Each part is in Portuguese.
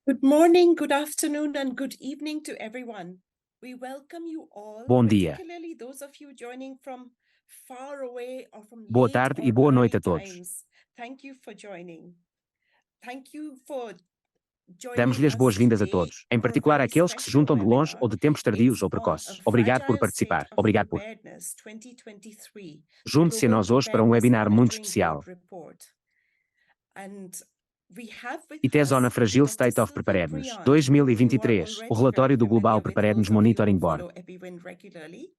Good morning, good afternoon, and good evening to everyone. We welcome you all, Bom dia, particularly those of you joining from far away or from boa late tarde e or boa noite early a todos. times. Thank you for joining. Thank you for joining Damos-lhe as us boas-vindas a today todos, em for a particular very àqueles que se special juntam de longe webinar. ou de tempos tardios It's ou on a precoces. Obrigado por fragile state participar. of Obrigado por. preparedness 2023, the Junte-se a Global nós hoje para um Preparedness webinar muito Monitoring especial. Board report. And we have with IT on a us Fragile Dr. State of Sylvie Preparedness Briand, who you are 2023, o already very relatório do familiar Global with, Preparedness those of you Monitoring who Board. follow EpiWin regularly.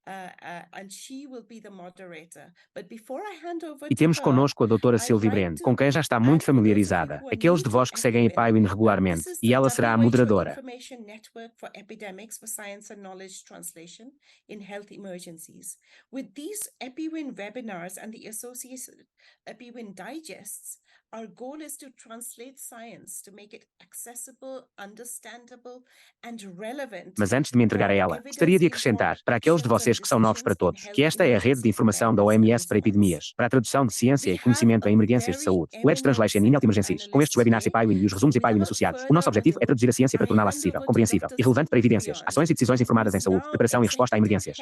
And she will be the moderator. But before I hand over E to temos her, connosco a doutora I'd Sylvie like Brand, com to quem já está add, muito for those of you familiarizada, who are aqueles new de to vós que seguem a EpiWin, EpiWin this regularmente, is e the ela será a WHO moderadora. Information Network for Epidemics for Science and Knowledge Translation in Health Emergencies. With these EpiWin webinars and the associated EpiWin digests, our goal is to translate science to make it accessible, understandable, and relevant. Mas antes de me entregar a ela, gostaria de acrescentar, para aqueles de vocês que são novos para todos, que esta é a rede de informação da OMS para epidemias, para a tradução de ciência e conhecimento em emergências de saúde, o Edge Translation in Health Emergencies. Com estes webinars EpiWin e os resumos EpiWin associados, o nosso objetivo é traduzir a ciência para torná-la acessível, compreensível e relevante para evidências, ações e decisões informadas em saúde, preparação e resposta a emergências.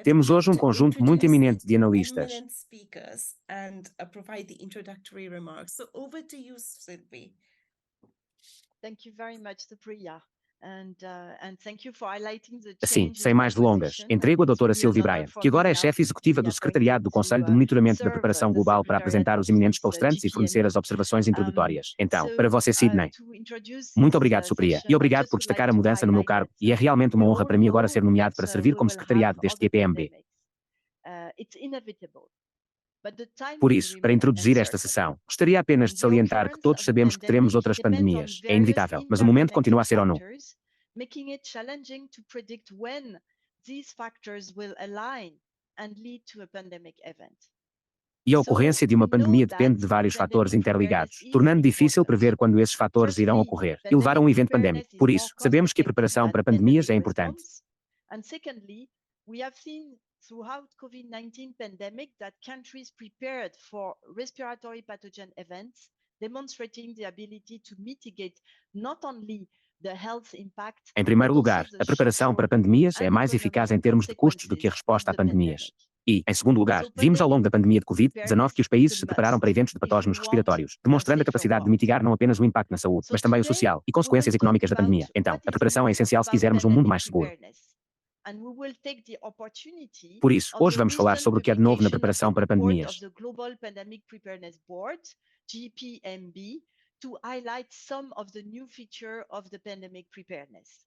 Temos hoje um conjunto muito eminente de analistas. Thank you very much, Supriya. And thank you for highlighting the Assim, change sem in my mais delongas, position. entrego a It's doutora really Sylvie an honor Bryan, for que me agora é now chefe to executiva be do Secretariado do Conselho de appointed Monitoramento da serve Preparação the Global para secretariat apresentar os of eminentes this palestrantes e fornecer as observações introdutórias. Então, para você, Sidney. To introduce Muito this obrigado, Supriya, session, e I obrigado just por would like destacar a to mudança no meu highlight cargo, that e é realmente uma we honra all para mim agora ser know nomeado para that servir we como will secretariado have deste other GPMB. pandemics. It's inevitable. But the timing Por isso, para remain introduzir esta uncertain. sessão, gostaria apenas de The salientar que occurrence todos of a sabemos que teremos pandemic outras depends on pandemias. É various inevitável, mas o momento continua a ser ONU. factors, making it challenging to predict when these factors will align and lead to a pandemic event. E a ocorrência de uma pandemia depende de vários fatores interligados, tornando difícil prever quando esses fatores irão ocorrer e levar a um evento pandémico. Por isso, sabemos que a preparação para pandemias é importante. And secondly, we have seen throughout COVID-19 pandemic that countries prepared for respiratory pathogen events, demonstrating the ability to mitigate not only the health impact, Em primeiro but also lugar, the a preparação para social pandemias é and mais eficaz em economic termos de custos do que a consequences resposta a of the pandemias. pandemic. E, em segundo lugar, So vimos ao longo da pandemia de pandemic Covid-19 que os países se prepararam para eventos de if we patógenos want respiratórios, a demonstrando a safer capacidade de world. mitigar não apenas o impacto na saúde, So mas também o today, social e we will consequências talk económicas da about pandemia. Então, what a is preparação é essencial se about quisermos um mundo pandemic mais seguro. preparedness. And we will take the opportunity Por isso, of hoje the vamos falar recent sobre o que é de novo na publication of the preparação para report pandemias. of the Global Pandemic Preparedness Board, GPMB, to highlight some of the new feature of the pandemic preparedness.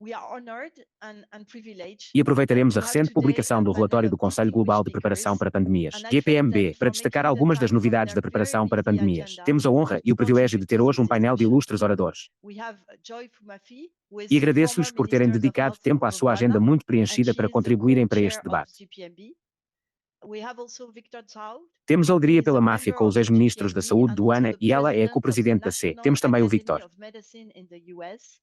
We are honored and privileged E aproveitaremos a to have recente today publicação do a panel relatório do of Conselho Global de distinguished Preparação speakers, para Pandemias, and I thank GPMB, them para for destacar making the algumas das time from novidades their da very preparação para busy pandemias. agenda Temos a honra e to o privilégio de contribute ter to hoje this um painel de discussion. ilustres oradores. We have Joy Fumafi, who is E former agradeço-lhes por terem Minister of dedicado Health tempo à of sua agenda Ghana, muito and preenchida she para is the contribuírem para co-chair este of debate. GPMB. We have also Victor Zhao, Temos a who alegria is pela a máfia member com os of the ex-ministros da GPMB Saúde and do also ANA the e ela é a president of the co-presidente da C. National Temos também o Academy Victor. of Medicine in the US.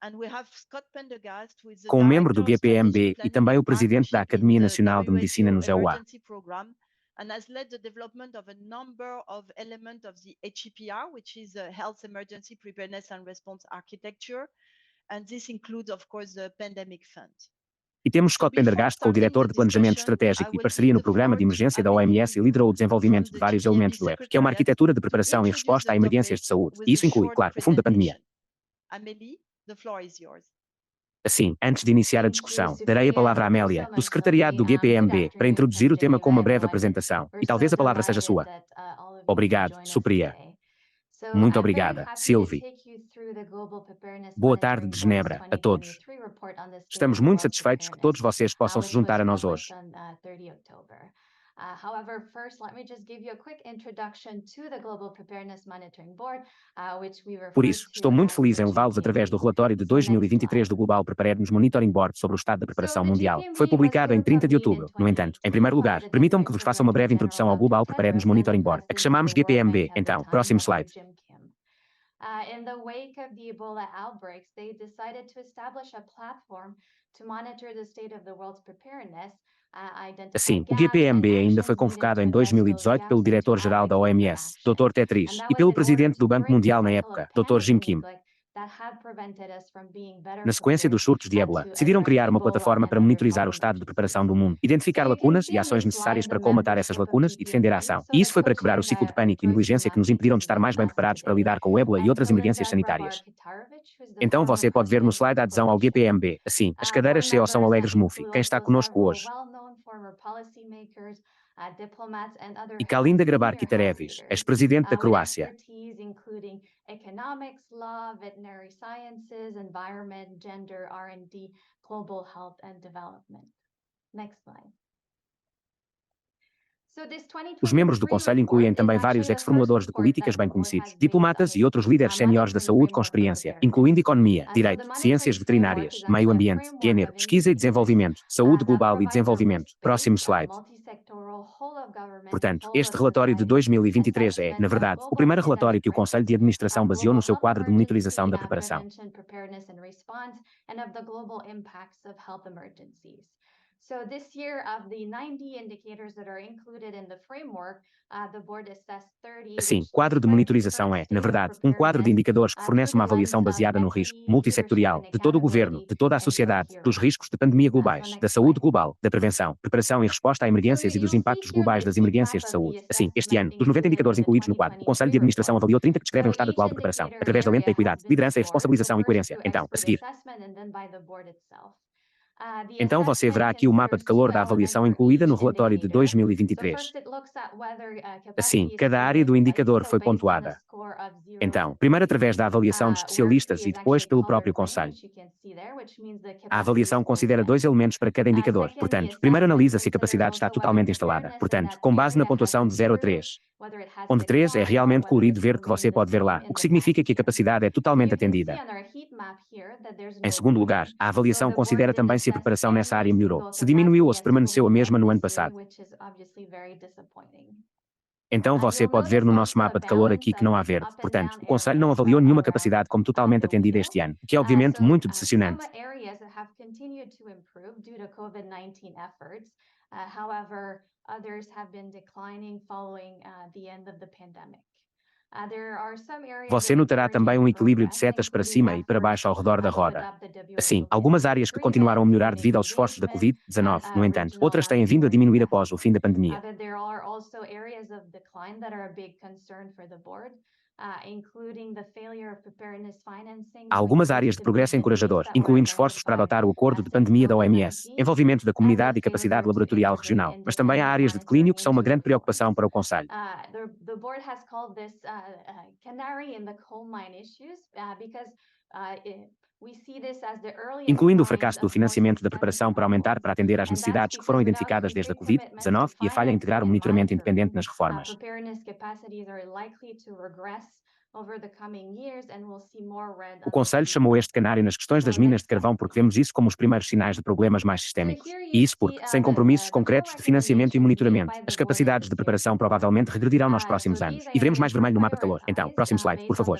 And we have Scott Pendergast, who is the Com um membro do Director of Strategic GPMB e Planning também and o presidente da Partnership in Academia the Nacional de Medicina WHO no EUA. Emergency Program, and has led the development of a number of elements of the HEPR, which is a Health Emergency Preparedness and Response Architecture. And this includes, of course, the Pandemic Fund. E temos Scott Pendergast, co-diretor de Planejamento Estratégico e Parceria no Programa de Emergência da OMS e liderou o desenvolvimento de vários elementos do EP, que é uma arquitetura de preparação e resposta a emergências de saúde. E isso inclui, claro, o fundo da pandemia. Amélie, the floor is yours. Assim, antes de iniciar a discussão, darei a palavra à Amélia, do Secretariado do GPMB, para introduzir o tema com uma breve apresentação. E talvez a palavra seja sua. Obrigado, Supriya. Muito obrigada, Sylvie. Boa tarde de Genebra, a todos. Estamos muito satisfeitos que todos vocês possam se juntar a nós hoje. However, first, let me just give you a quick introduction to the Global Preparedness Monitoring Board, which we refer Por isso, estou muito feliz em levá-los através do relatório de 2023 do Global Preparedness Monitoring Board sobre o estado da preparação mundial. Foi publicado em 30 de outubro. No entanto, em primeiro lugar, permitam-me que vos faça uma breve introdução ao Global Preparedness Monitoring Board, a que chamamos GPMB. Então, próximo slide. In the wake of the Ebola outbreaks, they decided to establish a platform to monitor the state of the world's preparedness Assim, o GPMB ainda foi convocado em 2018 pelo diretor-geral da OMS, Dr. Tedros, e pelo presidente do Banco Mundial na época, Dr. Jim Kim. Na sequência dos surtos de ébola, decidiram criar uma plataforma para monitorizar o estado de preparação do mundo, identificar lacunas e ações necessárias para colmatar essas lacunas e defender a ação. E isso foi para quebrar o ciclo de pânico e negligência que nos impediram de estar mais bem preparados para lidar com o ébola e outras emergências sanitárias. Então você pode ver no slide a adesão ao GPMB. Assim, as cadeiras CEO são Alegres Mufi, quem está conosco hoje. E Kalinda Grabar-Kitarević, ex-presidente da Croácia. Economics, law, veterinary sciences, environment, gender, R&D, global health and development. Next slide. Os membros do Conselho incluem também vários ex-formuladores de políticas bem conhecidos, diplomatas e outros líderes séniores da saúde com experiência, incluindo economia, direito, ciências veterinárias, meio ambiente, gênero, pesquisa e desenvolvimento, saúde global e desenvolvimento. Próximo slide. Portanto, este relatório de 2023 é, na verdade, o primeiro relatório que o Conselho de Administração baseou no seu quadro de monitorização da preparação. So this year, of the 90 indicators that are included in the framework, the board assessed 30. Assim, o quadro de monitorização é, na verdade, um quadro de indicadores que fornece uma avaliação baseada no risco multissectorial de todo o governo, de toda a sociedade, dos riscos de pandemia globais, da saúde global, da prevenção, preparação e resposta a emergências e dos impactos globais das emergências de saúde. Assim, este ano, dos 90 indicadores incluídos no quadro, o Conselho de Administração avaliou 30 que descrevem o estado atual de preparação, através da lente da equidade, liderança e responsabilização e coerência. Então, a seguir. Então você verá aqui o mapa de calor da avaliação incluída no relatório de 2023. Assim, cada área do indicador foi pontuada. Então, primeiro através da avaliação de especialistas e depois pelo próprio Conselho. A avaliação considera 2 elementos para cada indicador. Portanto, primeiro analisa se a capacidade está totalmente instalada. Portanto, com base na pontuação de 0 a 3. Onde 3 é realmente colorido verde que você pode ver lá, o que significa que a capacidade é totalmente atendida. Em segundo lugar, a avaliação considera também se a preparação nessa área melhorou, se diminuiu ou se permaneceu a mesma no ano passado. Então você pode ver no nosso mapa de calor aqui que não há verde. Portanto, o Conselho não avaliou nenhuma capacidade como totalmente atendida este ano, o que é obviamente muito decepcionante. Others have been declining following the end of the pandemic. Você notará também um equilíbrio de setas para cima e para baixo ao redor da roda. Assim, algumas áreas que continuaram a melhorar devido aos esforços da Covid-19, no entanto, outras têm vindo a diminuir após o fim da pandemia. Há algumas áreas de progresso encorajador, incluindo esforços para adotar o acordo de pandemia da OMS, envolvimento da comunidade e capacidade laboratorial regional, mas também há áreas de declínio que são uma grande preocupação para o Conselho. Incluindo o fracasso do financiamento da preparação para aumentar para atender às necessidades que foram identificadas desde a Covid-19 e a falha em integrar o monitoramento independente nas reformas. O Conselho chamou este canário nas questões das minas de carvão porque vemos isso como os primeiros sinais de problemas mais sistémicos. E isso porque, sem compromissos concretos de financiamento e monitoramento, as capacidades de preparação provavelmente regredirão nos próximos anos. E veremos mais vermelho no mapa de calor. Então, próximo slide, por favor.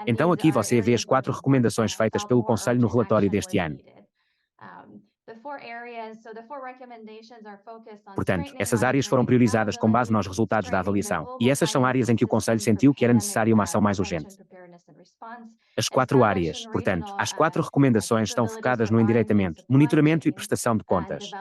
Então aqui você vê as 4 recomendações feitas pelo Conselho no relatório deste ano. Portanto, essas áreas foram priorizadas com base nos resultados da avaliação, e essas são áreas em que o Conselho sentiu que era necessária uma ação mais urgente. As 4 áreas, portanto, as 4 recomendações estão focadas no endireitamento, monitoramento e prestação de contas.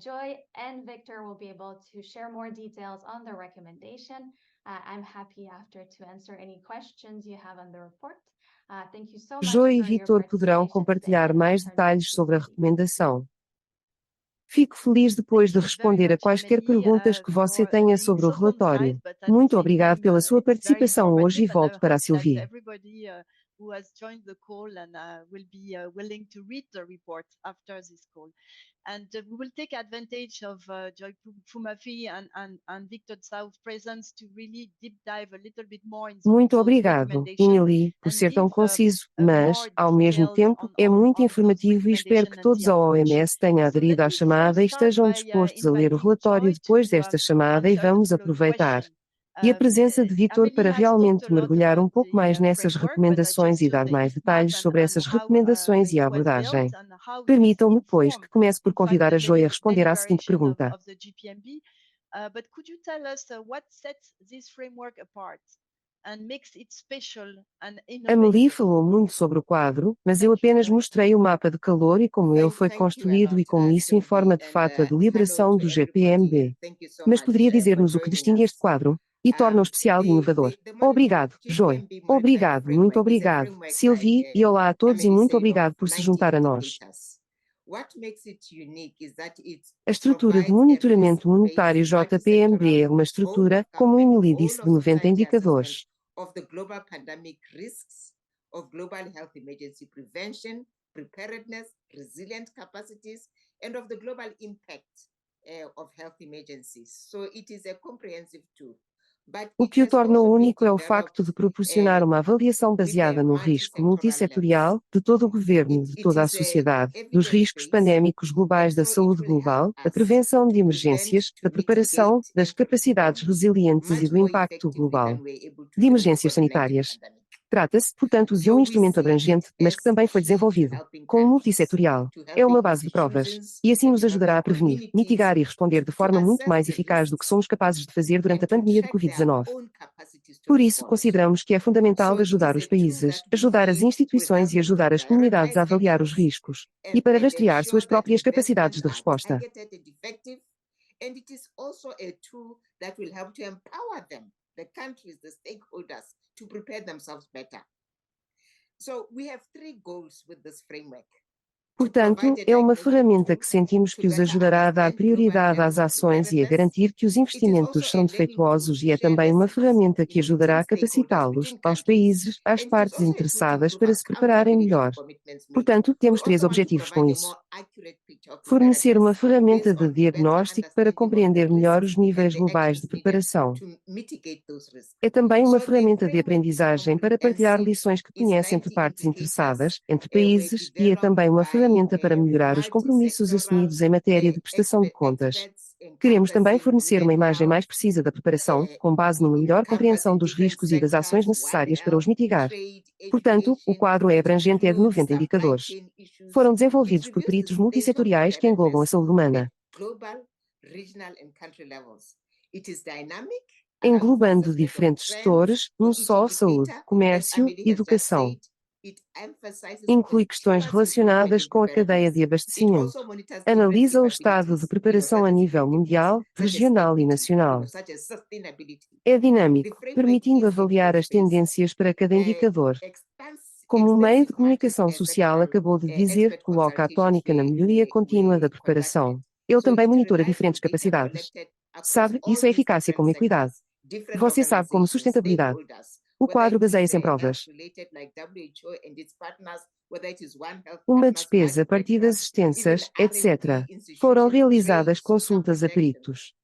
Joy and Victor will be able to share more details on the recommendation. I'm happy after to answer any questions you have on the report. Thank you so much Joy e for your Vitor poderão participation compartilhar today. mais detalhes sobre a recomendação. Fico feliz depois de responder a quaisquer perguntas que você tenha sobre o relatório. Muito obrigado pela sua participação hoje e volto para a Sylvie. Who has joined the call and will be willing to read the report after this call. And we will take advantage of Joy Fumafi and Victor South's presence to really deep dive a little bit more in Muito obrigado, Emily, por ser tão conciso, mas, ao mesmo tempo, é muito informativo e espero que todos a OMS tenham aderido à chamada e estejam dispostos a ler o relatório depois desta chamada e vamos aproveitar. E a presença de Vitor para Amélie has realmente talked a lot mergulhar about pouco mais the nessas framework, but I recomendações just e showed dar the mais heat map detalhes sobre essas how recomendações e a it was abordagem. built and how this Permitam-me, pois, que informed, comece por in fact, convidar the a Joy a responder à seguinte deliberation pergunta. of the GPMB. But could you tell us what sets this framework apart and makes it special and Amélie innovative? falou muito sobre o quadro, mas eu Thank you, apenas Joy. mostrei o mapa de calor e como ele foi Thank you a construído e lot, como isso informa de Sylvie, fato a and hello deliberação to do everybody. GPMB. Thank you so Mas much poderia for dizer-nos o que joining distingue este us. quadro e torna-o especial e inovador? Obrigado, Joy. Obrigado, muito obrigado, Sylvie, e olá a todos e muito obrigado por se juntar a nós. A estrutura de monitoramento monetário JPMB é uma estrutura, como Emily disse, de 90 indicadores. Of the global pandemic risks, of global health emergency prevention, preparedness, resilient capacities, and of the global impact of health emergencies. So it is a comprehensive tool. O que o torna único é o facto de proporcionar uma avaliação baseada no risco multissetorial de todo o governo, de toda a sociedade, dos riscos pandémicos globais da saúde global, da prevenção de emergências, da preparação, das capacidades resilientes e do impacto global de emergências sanitárias. Trata-se, portanto, de um instrumento abrangente, mas que também foi desenvolvido como multissetorial. É uma base de provas, e assim nos ajudará a prevenir, mitigar e responder de forma muito mais eficaz do que somos capazes de fazer durante a pandemia de Covid-19. Por isso, consideramos que é fundamental ajudar os países, ajudar as instituições e ajudar as comunidades a avaliar os riscos e para rastrear suas próprias capacidades de resposta. And it is also a tool that will help to empower them, the countries, the stakeholders, to prepare themselves better. So we have 3 goals with this framework. Portanto, é uma ferramenta que sentimos que os ajudará a dar prioridade às ações e a garantir que os investimentos são defeituosos e é também uma ferramenta que ajudará a capacitá-los, aos países, às partes interessadas para se prepararem melhor. Portanto, temos 3 objetivos com isso. Fornecer uma ferramenta de diagnóstico para compreender melhor os níveis globais de preparação. É também uma ferramenta de aprendizagem para partilhar lições que conhece entre partes interessadas, entre países, e é também uma ferramenta para melhorar os compromissos assumidos em matéria de prestação de contas. Queremos também fornecer uma imagem mais precisa da preparação, com base numa melhor compreensão dos riscos e das ações necessárias para os mitigar. Portanto, o quadro é abrangente e é de 90 indicadores. Foram desenvolvidos por peritos multissetoriais que englobam a saúde humana, englobando diferentes setores, não só saúde, comércio e educação. Inclui questões relacionadas com a cadeia de abastecimento. Analisa o estado de preparação a nível mundial, regional e nacional. É dinâmico, permitindo avaliar as tendências para cada indicador. Como o meio de comunicação social acabou de dizer, coloca a tónica na melhoria contínua da preparação. Ele também monitora diferentes capacidades. Sabe, isso é eficácia como equidade. Você sabe como sustentabilidade. O quadro baseia-se em provas. Uma despesa, partidas extensas, etc. Foram realizadas consultas a peritos.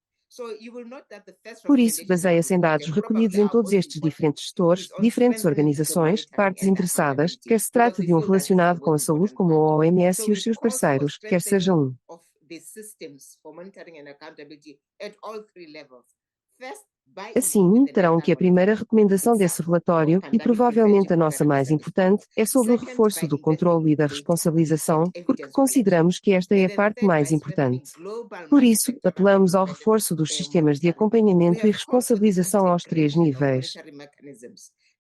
Por isso, baseia-se em dados recolhidos em todos estes diferentes setores, diferentes organizações, partes interessadas, quer se trate de um relacionado com a saúde como a OMS e os seus parceiros, quer seja um. Assim, terão que a primeira recomendação desse relatório, e provavelmente a nossa mais importante, é sobre o reforço do controle e da responsabilização, porque consideramos que esta é a parte mais importante. Por isso, apelamos ao reforço dos sistemas de acompanhamento e responsabilização aos 3 níveis.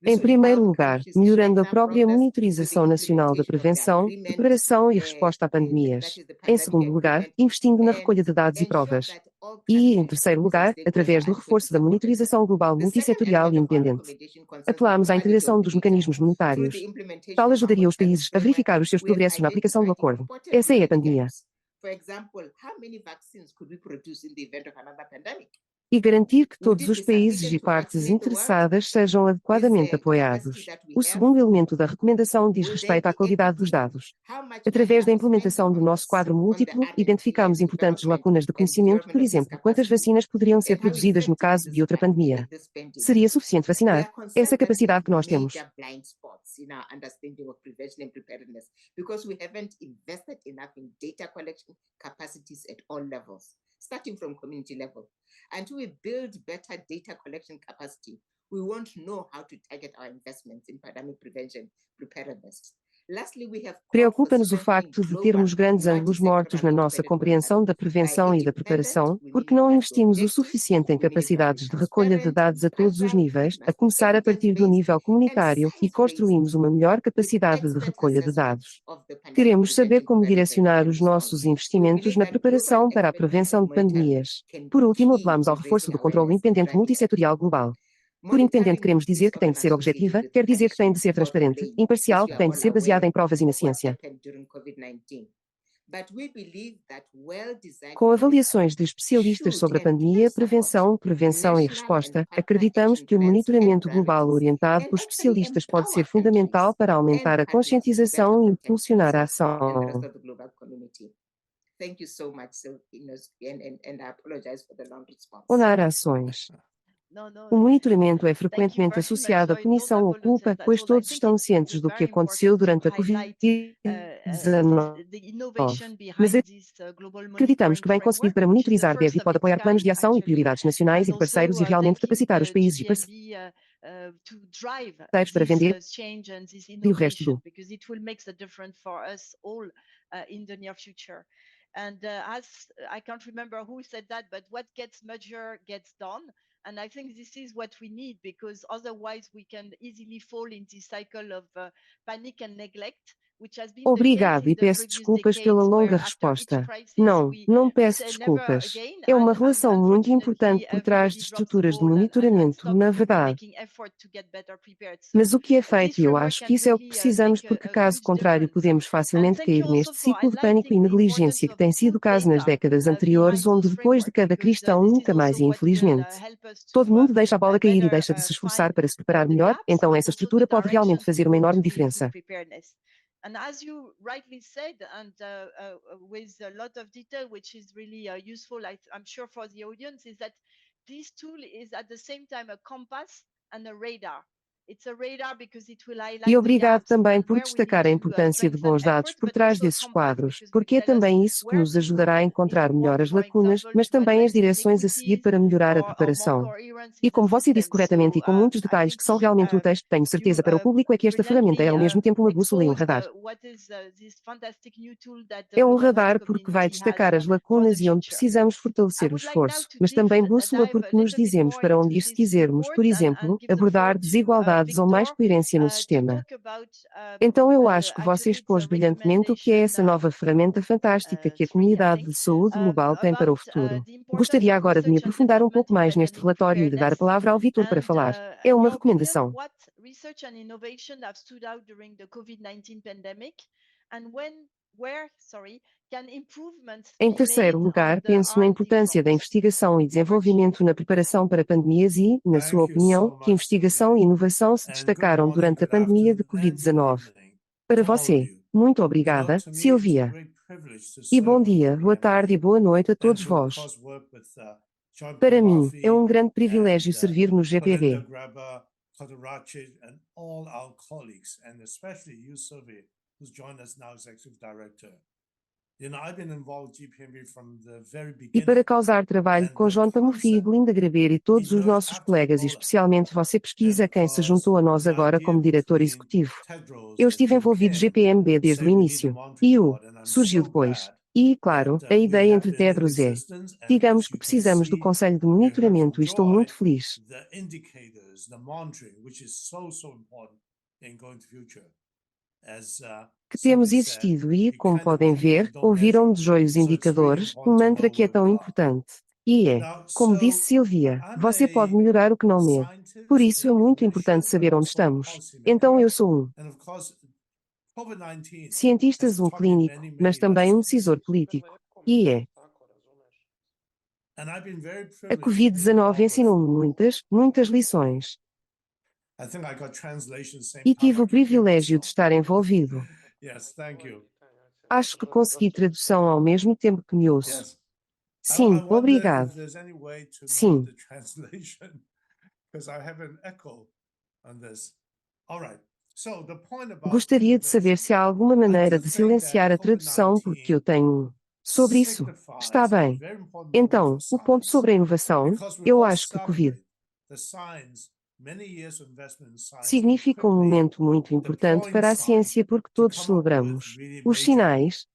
Em primeiro lugar, melhorando a própria monitorização nacional da prevenção, preparação e resposta a pandemias. Em segundo lugar, investindo na recolha de dados e provas. E, em terceiro lugar, através do reforço da monitorização global multissetorial e independente. Apelamos à integração dos mecanismos monetários. Tal ajudaria os países a verificar os seus progressos na aplicação do acordo. Essa é a pandemia. E garantir que todos os países e partes interessadas sejam adequadamente apoiados. O segundo elemento da recomendação diz respeito à qualidade dos dados. Através da implementação do nosso quadro múltiplo, identificamos importantes lacunas de conhecimento, por exemplo, quantas vacinas poderiam ser produzidas no caso de outra pandemia. Seria suficiente vacinar? Essa é a capacidade que nós temos. starting from community level. Until we build better data collection capacity, we won't know how to target our investments in pandemic prevention preparedness. Preocupa-nos o facto de termos grandes ângulos mortos na nossa compreensão da prevenção e da preparação, porque não investimos o suficiente em capacidades de recolha de dados a todos os níveis, a começar a partir do nível comunitário, e construímos uma melhor capacidade de recolha de dados. Queremos saber como direcionar os nossos investimentos na preparação para a prevenção de pandemias. Por último, apelamos ao reforço do controle independente multissetorial global. Por independente queremos dizer que tem de ser objetiva, quer dizer que tem de ser transparente, imparcial, tem de ser baseada em provas e na ciência. Com avaliações de especialistas sobre a pandemia, prevenção e resposta, acreditamos que o monitoramento global orientado por especialistas pode ser fundamental para aumentar a conscientização e impulsionar a ação. Onar ações. O monitoramento é frequentemente associado à punição ou culpa, pois todos estão cientes do que aconteceu durante a Covid-19. Mas acreditamos que bem concebido para monitorizar deve e pode apoiar planos de ação e prioridades nacionais e de parceiros e realmente capacitar os países e parceiros para vender e o resto do. And as I can't remember who said that, but what gets measured gets done. And I think this is what we need, because otherwise we can easily fall in this cycle of panic and neglect. Obrigado e peço desculpas pela longa resposta. Não, não peço desculpas. É uma relação muito importante por trás de estruturas de monitoramento, na verdade. Mas o que é feito, e eu acho que isso é o que precisamos, porque caso contrário podemos facilmente cair neste ciclo de pânico e negligência que tem sido o caso nas décadas anteriores, onde depois de cada cristão nunca mais, e infelizmente, todo mundo deixa a bola cair e deixa de se esforçar para se preparar melhor, então essa estrutura pode realmente fazer uma enorme diferença. And as you rightly said, and with a lot of detail, which is really useful, I'm sure for the audience, is that this tool is at the same time a compass and a radar. E obrigado também por destacar a importância de bons dados por trás desses quadros, porque é também isso que nos ajudará a encontrar melhor as lacunas, mas também as direções a seguir para melhorar a preparação. E como você disse corretamente e com muitos detalhes que são realmente úteis, tenho certeza para o público é que esta ferramenta é ao mesmo tempo uma bússola e um radar. É um radar porque vai destacar as lacunas e onde precisamos fortalecer o esforço, mas também bússola porque nos dizemos para onde ir se quisermos, por exemplo, abordar desigualdade ou mais coerência no sistema. Então eu acho que você expôs brilhantemente o que é essa nova ferramenta fantástica que a comunidade de saúde global tem para o futuro. Gostaria agora de me aprofundar um pouco mais neste relatório e de dar a palavra ao Vitor para falar. É uma recomendação. Em terceiro lugar, penso na importância da investigação e desenvolvimento na preparação para pandemias e, na sua opinião, que investigação e inovação se destacaram durante a pandemia de Covid-19. Para você, muito obrigada, Silvia. E bom dia, boa tarde e boa noite a todos vós. Para mim, é um grande privilégio servir no GPB. E para causar trabalho conjunto a Mufi, Linda Graber e todos os nossos colegas, e especialmente você pesquisa quem se juntou a nós agora como diretor executivo. Eu estive envolvido no GPMB desde o início. E o surgiu depois. E, claro, a ideia entre Tedros é, digamos que precisamos do Conselho de Monitoramento e estou muito feliz que temos existido e, como podem ver, ouviram de joio os indicadores, um mantra que é tão importante. E é, como disse Silvia, você pode melhorar o que não mede. Por isso é muito importante saber onde estamos. Então eu sou um cientista, um clínico, mas também um decisor político. E é. A Covid-19 ensinou-me muitas lições. E tive o privilégio de estar envolvido. Acho que consegui tradução ao mesmo tempo que me ouço. Sim, obrigado. Sim. Gostaria de saber se há alguma maneira de silenciar a tradução porque eu tenho Sobre isso, está bem. Então, o ponto sobre a inovação, eu acho que Covid significa um momento muito importante para a ciência porque todos celebramos os sinais,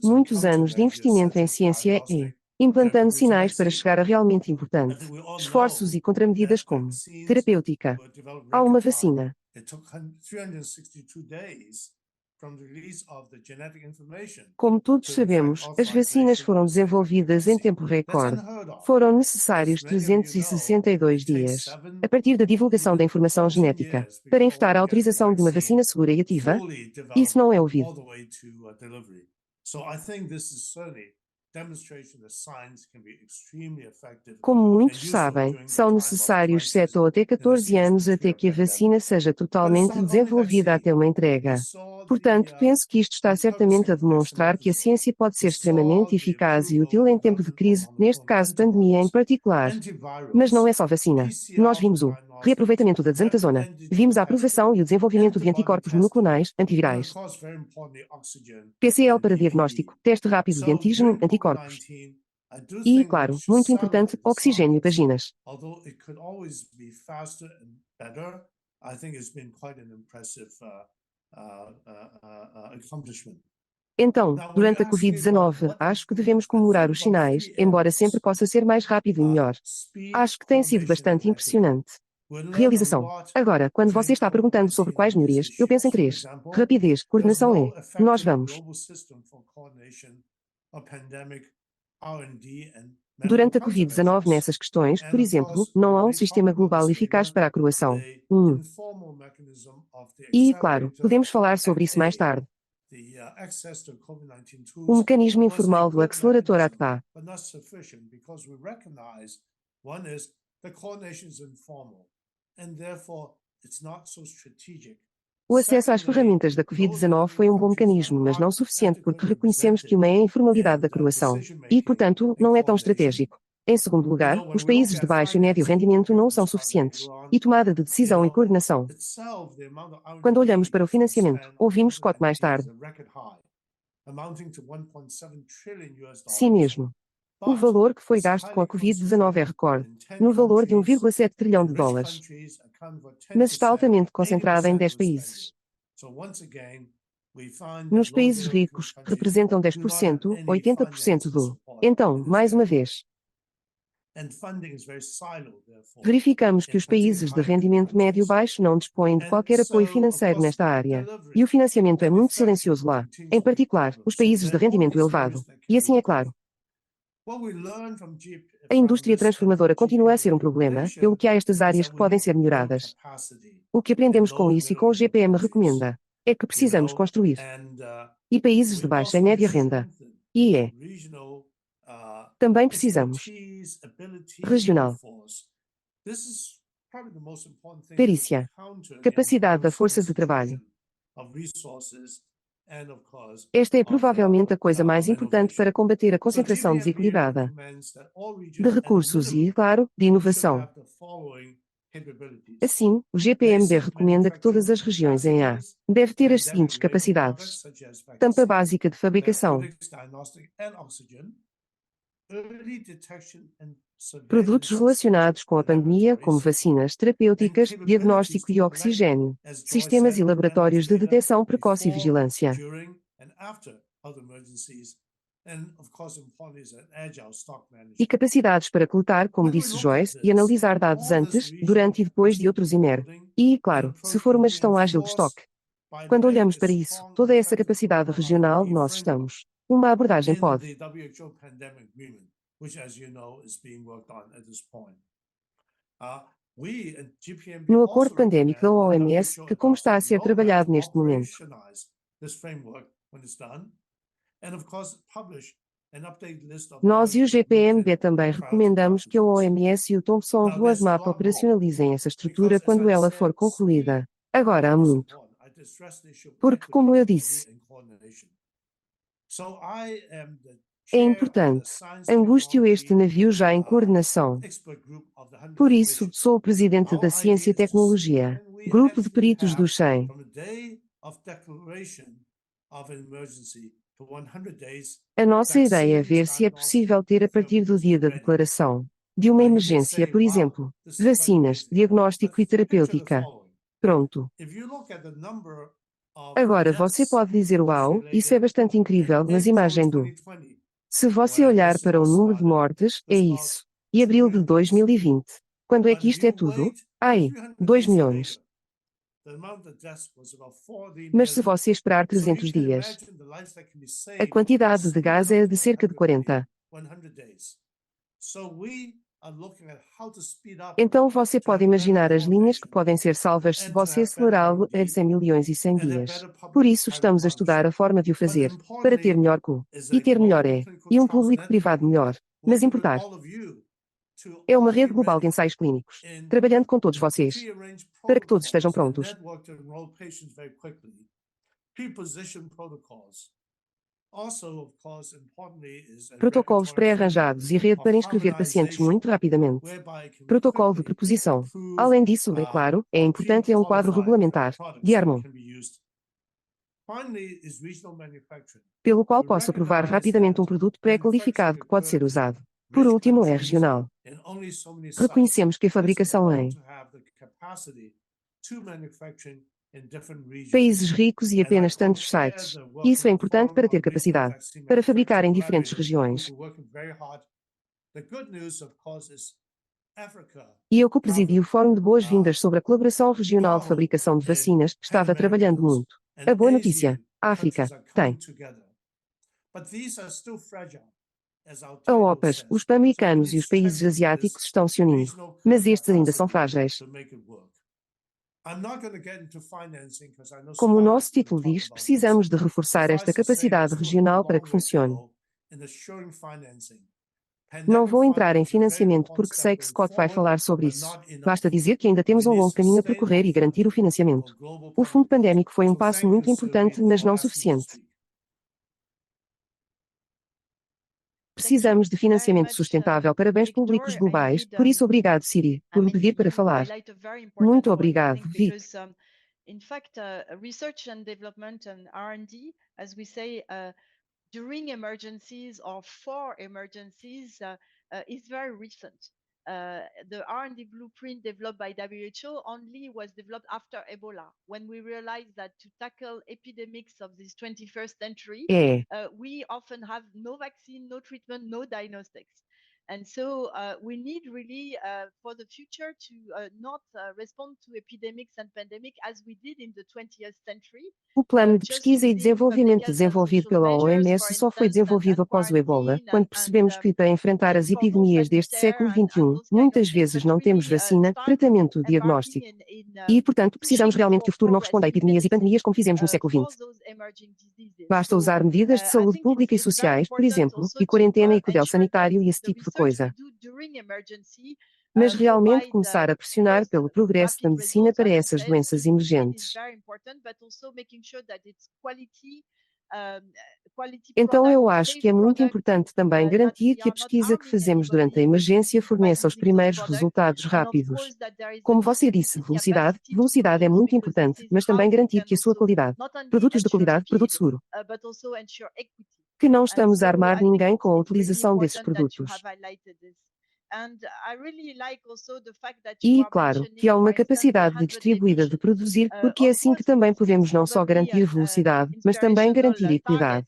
muitos anos de investimento em ciência e implantando sinais para chegar a realmente importante, esforços e contramedidas como terapêutica. Há uma vacina. Como todos sabemos, as vacinas foram desenvolvidas em tempo recorde. Foram necessários 362 dias, a partir da divulgação da informação genética, para enfrentar a autorização de uma vacina segura e ativa. Isso não é ouvido. Como muitos sabem, são necessários 7 ou até 14 anos até que a vacina seja totalmente desenvolvida até uma entrega. Portanto, penso que isto está certamente a demonstrar que a ciência pode ser extremamente eficaz e útil em tempo de crise, neste caso pandemia em particular. Mas não é só vacina. Nós vimos o reaproveitamento da desametazona, vimos a aprovação e o desenvolvimento de anticorpos monoclonais, antivirais, PCL para diagnóstico, teste rápido de antígeno, anticorpos. E, claro, muito importante, oxigênio e vaginas. Então, durante a Covid-19, acho que devemos comemorar os sinais, embora sempre possa ser mais rápido e melhor. Acho que tem sido bastante impressionante. Realização. Agora, quando você está perguntando sobre quais melhorias, eu penso em 3. Rapidez, coordenação e nós vamos. Durante a Covid-19 nessas questões, por exemplo, não há um sistema global eficaz para a croação. E, claro, podemos falar sobre isso mais tarde. O mecanismo informal do acelerador ACTA. O acesso às ferramentas da Covid-19 foi um bom mecanismo, mas não suficiente porque reconhecemos que uma é a informalidade da croação. E, portanto, não é tão estratégico. Em segundo lugar, os países de baixo e médio rendimento não são suficientes. E tomada de decisão e coordenação. Quando olhamos para o financiamento, ouvimos Scott mais tarde. Sim mesmo. O valor que foi gasto com a Covid-19 é recorde, no valor de 1,7 trilhão de dólares. Mas está altamente concentrada em 10 países. Nos países ricos, representam 10%, 80% do. Então, mais uma vez, verificamos que os países de rendimento médio-baixo não dispõem de qualquer apoio financeiro nesta área. E o financiamento é muito silencioso lá, em particular, os países de rendimento elevado. E assim é claro. A indústria transformadora continua a ser um problema, pelo que há estas áreas que podem ser melhoradas. O que aprendemos com isso e com o GPM recomenda é que precisamos construir. E países de baixa e média renda. E é. Também precisamos. Regional. Perícia. Capacidade da força de trabalho. Esta é provavelmente a coisa mais importante para combater a concentração desequilibrada de recursos e, claro, de inovação. Assim, o GPMB recomenda que todas as regiões em A devem ter as seguintes capacidades: tampa básica de fabricação, produtos relacionados com a pandemia, como vacinas terapêuticas, diagnóstico e oxigênio, sistemas e laboratórios de detecção precoce e vigilância. E capacidades para coletar, como disse Joyce, e analisar dados antes, durante e depois de outros IMER. E, claro, se for uma gestão ágil de estoque. Quando olhamos para isso, toda essa capacidade regional, nós estamos. Uma abordagem pode. No acordo pandémico da OMS, que como está a ser trabalhado neste momento. Nós e o GPMB também recomendamos que a OMS e o Thompson Roadmap operacionalizem essa estrutura quando ela for concluída. Agora há muito. Porque, como eu disse, é importante. Angústio este navio já em coordenação. Por isso, sou o presidente da Ciência e Tecnologia, grupo de peritos do 100. A nossa ideia é ver se é possível ter a partir do dia da declaração de uma emergência, por exemplo, vacinas, diagnóstico e terapêutica. Pronto. Agora você pode dizer uau, isso é bastante incrível, mas imagem do. Se você olhar para o número de mortes, é isso. E abril de 2020. Quando é que isto é tudo? Ai, 2 milhões. Mas se você esperar 300 dias, a quantidade de gás é de cerca de 40. Então você pode imaginar as linhas que podem ser salvas se você acelerá-lo a 100 milhões e 100 dias. Por isso estamos a estudar a forma de o fazer, para ter melhor cu. E ter melhor e um público privado melhor. Mas importar. É uma rede global de ensaios clínicos, trabalhando com todos vocês, para que todos estejam prontos. Protocolos pré-arranjados e rede para inscrever pacientes muito rapidamente. Protocolo de preposição. Além disso, é claro, é importante um quadro regulamentar, Guillermo, pelo qual posso aprovar rapidamente um produto pré-qualificado que pode ser usado. Por último, é regional. Reconhecemos que a fabricação em países ricos e apenas tantos sites. Isso é importante para ter capacidade para fabricar em diferentes regiões. E eu co-presidi o Fórum de Boas-Vindas sobre a colaboração regional de fabricação de vacinas, estava trabalhando muito. A boa notícia: a África tem. A OPAS, os pan-americanos e os países asiáticos estão se unindo. Mas estes ainda são frágeis. Como o nosso título diz, precisamos de reforçar esta capacidade regional para que funcione. Não vou entrar em financiamento porque sei que Scott vai falar sobre isso. Basta dizer que ainda temos um longo caminho a percorrer e garantir o financiamento. O fundo pandémico foi um passo muito importante, mas não suficiente. Precisamos de financiamento sustentável para bens públicos globais, por isso obrigado, Siri, por me pedir para falar. Muito obrigado, Vic. In fact, research and development and R&D, as we say, during emergencies or for emergencies is very recent. The R&D blueprint developed by WHO only was developed after Ebola, when we realized that to tackle epidemics of this 21st century, we often have no vaccine, no treatment, no diagnostics. And so we need really for the future to not respond to epidemics and pandemic as we did in the 20th century. O plano de pesquisa e desenvolvimento desenvolvido pela OMS só foi desenvolvido após o Ebola, quando percebemos que para enfrentar as epidemias deste século XXI, muitas vezes não temos vacina, tratamento, diagnóstico. E, portanto, precisamos realmente que o futuro não responda a epidemias e pandemias como fizemos no século XX. Basta usar medidas de saúde pública e sociais, por exemplo, e quarentena e cuidado sanitário e esse tipo de coisa. Mas realmente começar a pressionar pelo progresso da medicina para essas doenças emergentes. Então eu acho que é muito importante também garantir que a pesquisa que fazemos durante a emergência forneça os primeiros resultados rápidos. Como você disse, velocidade é muito importante, mas também garantir que a sua qualidade, produtos de qualidade, produto seguro. Que não estamos a armar ninguém com a utilização desses produtos. E, claro, que há uma capacidade distribuída de produzir, porque é assim que também podemos não só garantir velocidade, mas também garantir equidade.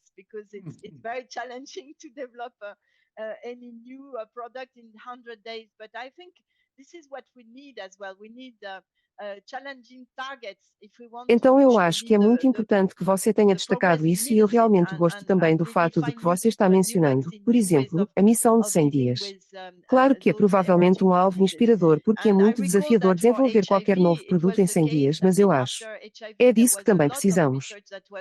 Então eu acho que é muito importante que você tenha destacado isso e eu realmente gosto também do fato de que você está mencionando, por exemplo, a missão de 100 dias. Claro que é provavelmente um alvo inspirador porque é muito desafiador desenvolver qualquer novo produto em 100 dias, mas eu acho. É disso que também precisamos.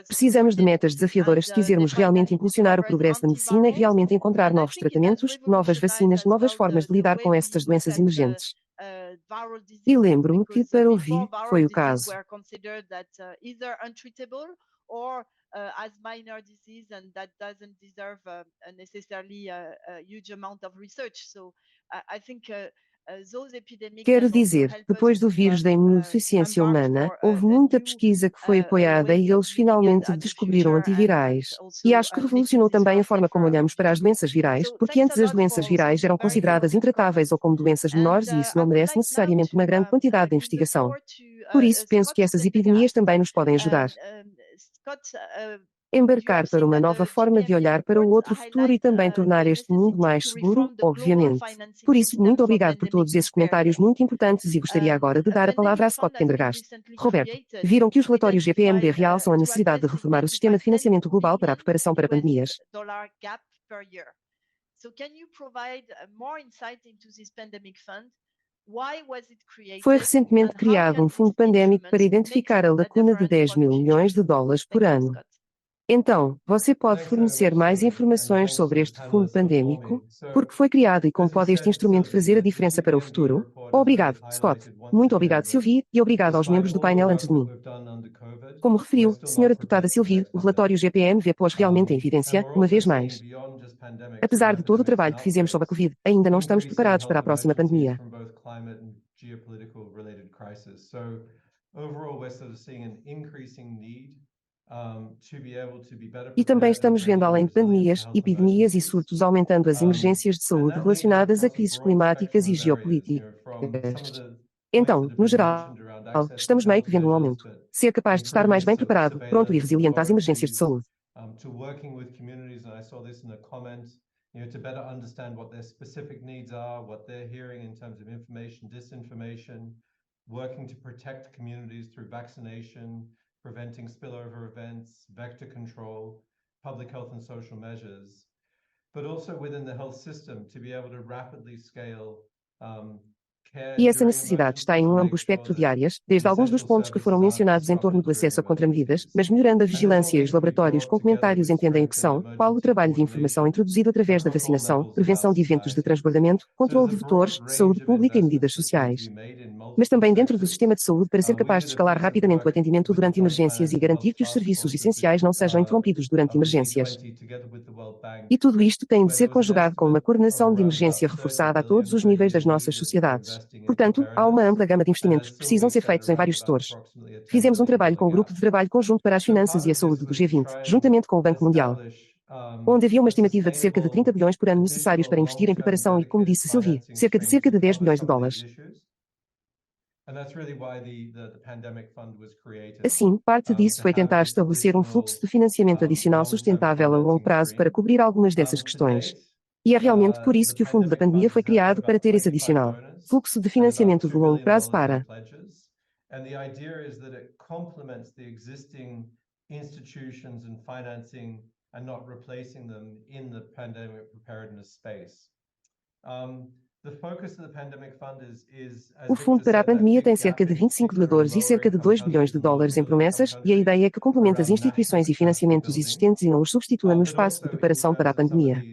Precisamos de metas desafiadoras se quisermos realmente impulsionar o progresso da medicina e realmente encontrar novos tratamentos, novas vacinas, novas formas de lidar com estas doenças emergentes. E lembro-me que para ouvir foi o caso. As minor disease and that doesn't deserve necessarily a huge amount of research. So I think Quero dizer, depois do vírus da imunodeficiência humana, houve muita pesquisa que foi apoiada e eles finalmente descobriram antivirais. E acho que revolucionou também a forma como olhamos para as doenças virais, porque antes as doenças virais eram consideradas intratáveis ou como doenças menores e isso não merece necessariamente uma grande quantidade de investigação. Por isso, penso que essas epidemias também nos podem ajudar. Embarcar para uma nova forma de olhar para o outro futuro e também tornar este mundo mais seguro, obviamente. Por isso, muito obrigado por todos esses comentários muito importantes e gostaria agora de dar a palavra a Scott Pendergast. Roberto, viram que os relatórios GPMB realçam a necessidade de reformar o sistema de financiamento global para a preparação para pandemias. Foi recentemente criado um fundo pandémico para identificar a lacuna de 10 mil milhões de dólares por ano. Então, você pode fornecer mais informações sobre este fundo pandêmico? Por que foi criado e como pode este instrumento fazer a diferença para o futuro? Obrigado, Scott. Muito obrigado, Sylvie, e obrigado aos membros do painel antes de mim. Como referiu, Sra. Deputada Sylvie, o relatório GPMV pôs realmente em evidência, uma vez mais. Apesar de todo o trabalho que fizemos sobre a Covid, ainda não estamos preparados para a próxima pandemia. E também estamos vendo, além de pandemias, epidemias e surtos, aumentando as emergências de saúde relacionadas a crises climáticas e geopolíticas. Então, no geral, estamos meio que vendo um aumento. Ser capaz de estar mais bem preparado, pronto e resiliente às emergências de saúde. To better understand what their specific needs are, what they're hearing in terms of information, disinformation, working to protect communities through vaccination, preventing spillover events, vector control, public health and social measures, but also within the health system to be able to rapidly scale E essa necessidade está em um amplo espectro de áreas, desde alguns dos pontos que foram mencionados em torno do acesso a contramedidas, mas melhorando a vigilância e os laboratórios com comentários entendem o que são, qual o trabalho de informação introduzido através da vacinação, prevenção de eventos de transbordamento, controle de vetores, saúde pública e medidas sociais. Mas também dentro do sistema de saúde para ser capaz de escalar rapidamente o atendimento durante emergências e garantir que os serviços essenciais não sejam interrompidos durante emergências. E tudo isto tem de ser conjugado com uma coordenação de emergência reforçada a todos os níveis das nossas sociedades. Portanto, há uma ampla gama de investimentos que precisam ser feitos em vários setores. Fizemos um trabalho com o grupo de trabalho conjunto para as finanças e a saúde do G20, juntamente com o Banco Mundial, onde havia uma estimativa de cerca de 30 bilhões por ano necessários para investir em preparação e, como disse Sylvie, cerca de 10 bilhões de dólares. Assim, parte disso foi tentar estabelecer um fluxo de financiamento adicional sustentável a longo prazo para cobrir algumas dessas questões. E é realmente por isso que o fundo da pandemia foi criado para ter esse adicional fluxo de financiamento de longo prazo para o fundo para a pandemia tem cerca de 25 doadores e cerca de 2 bilhões de dólares em promessas, e a ideia é que complemente as instituições e financiamentos existentes e não os substitua no espaço de preparação para a pandemia.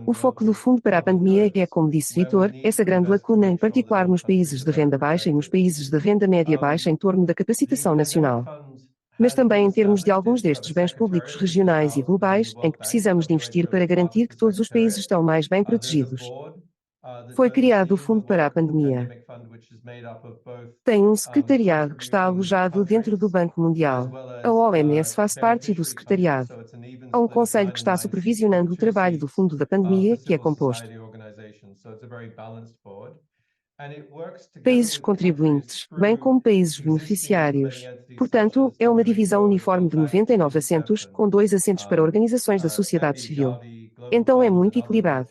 O foco do fundo para a pandemia é, como disse Vitor, essa grande lacuna, em particular nos países de renda baixa e nos países de renda média baixa em torno da capacitação nacional. Mas também em termos de alguns destes bens públicos regionais e globais, em que precisamos de investir para garantir que todos os países estão mais bem protegidos. Foi criado o Fundo para a Pandemia. Tem um secretariado que está alojado dentro do Banco Mundial. A OMS faz parte do secretariado. Há um conselho que está supervisionando o trabalho do Fundo da Pandemia, que é composto países contribuintes, bem como países beneficiários. Portanto, é uma divisão uniforme de 99 assentos, com 2 assentos para organizações da sociedade civil. Então é muito equilibrado.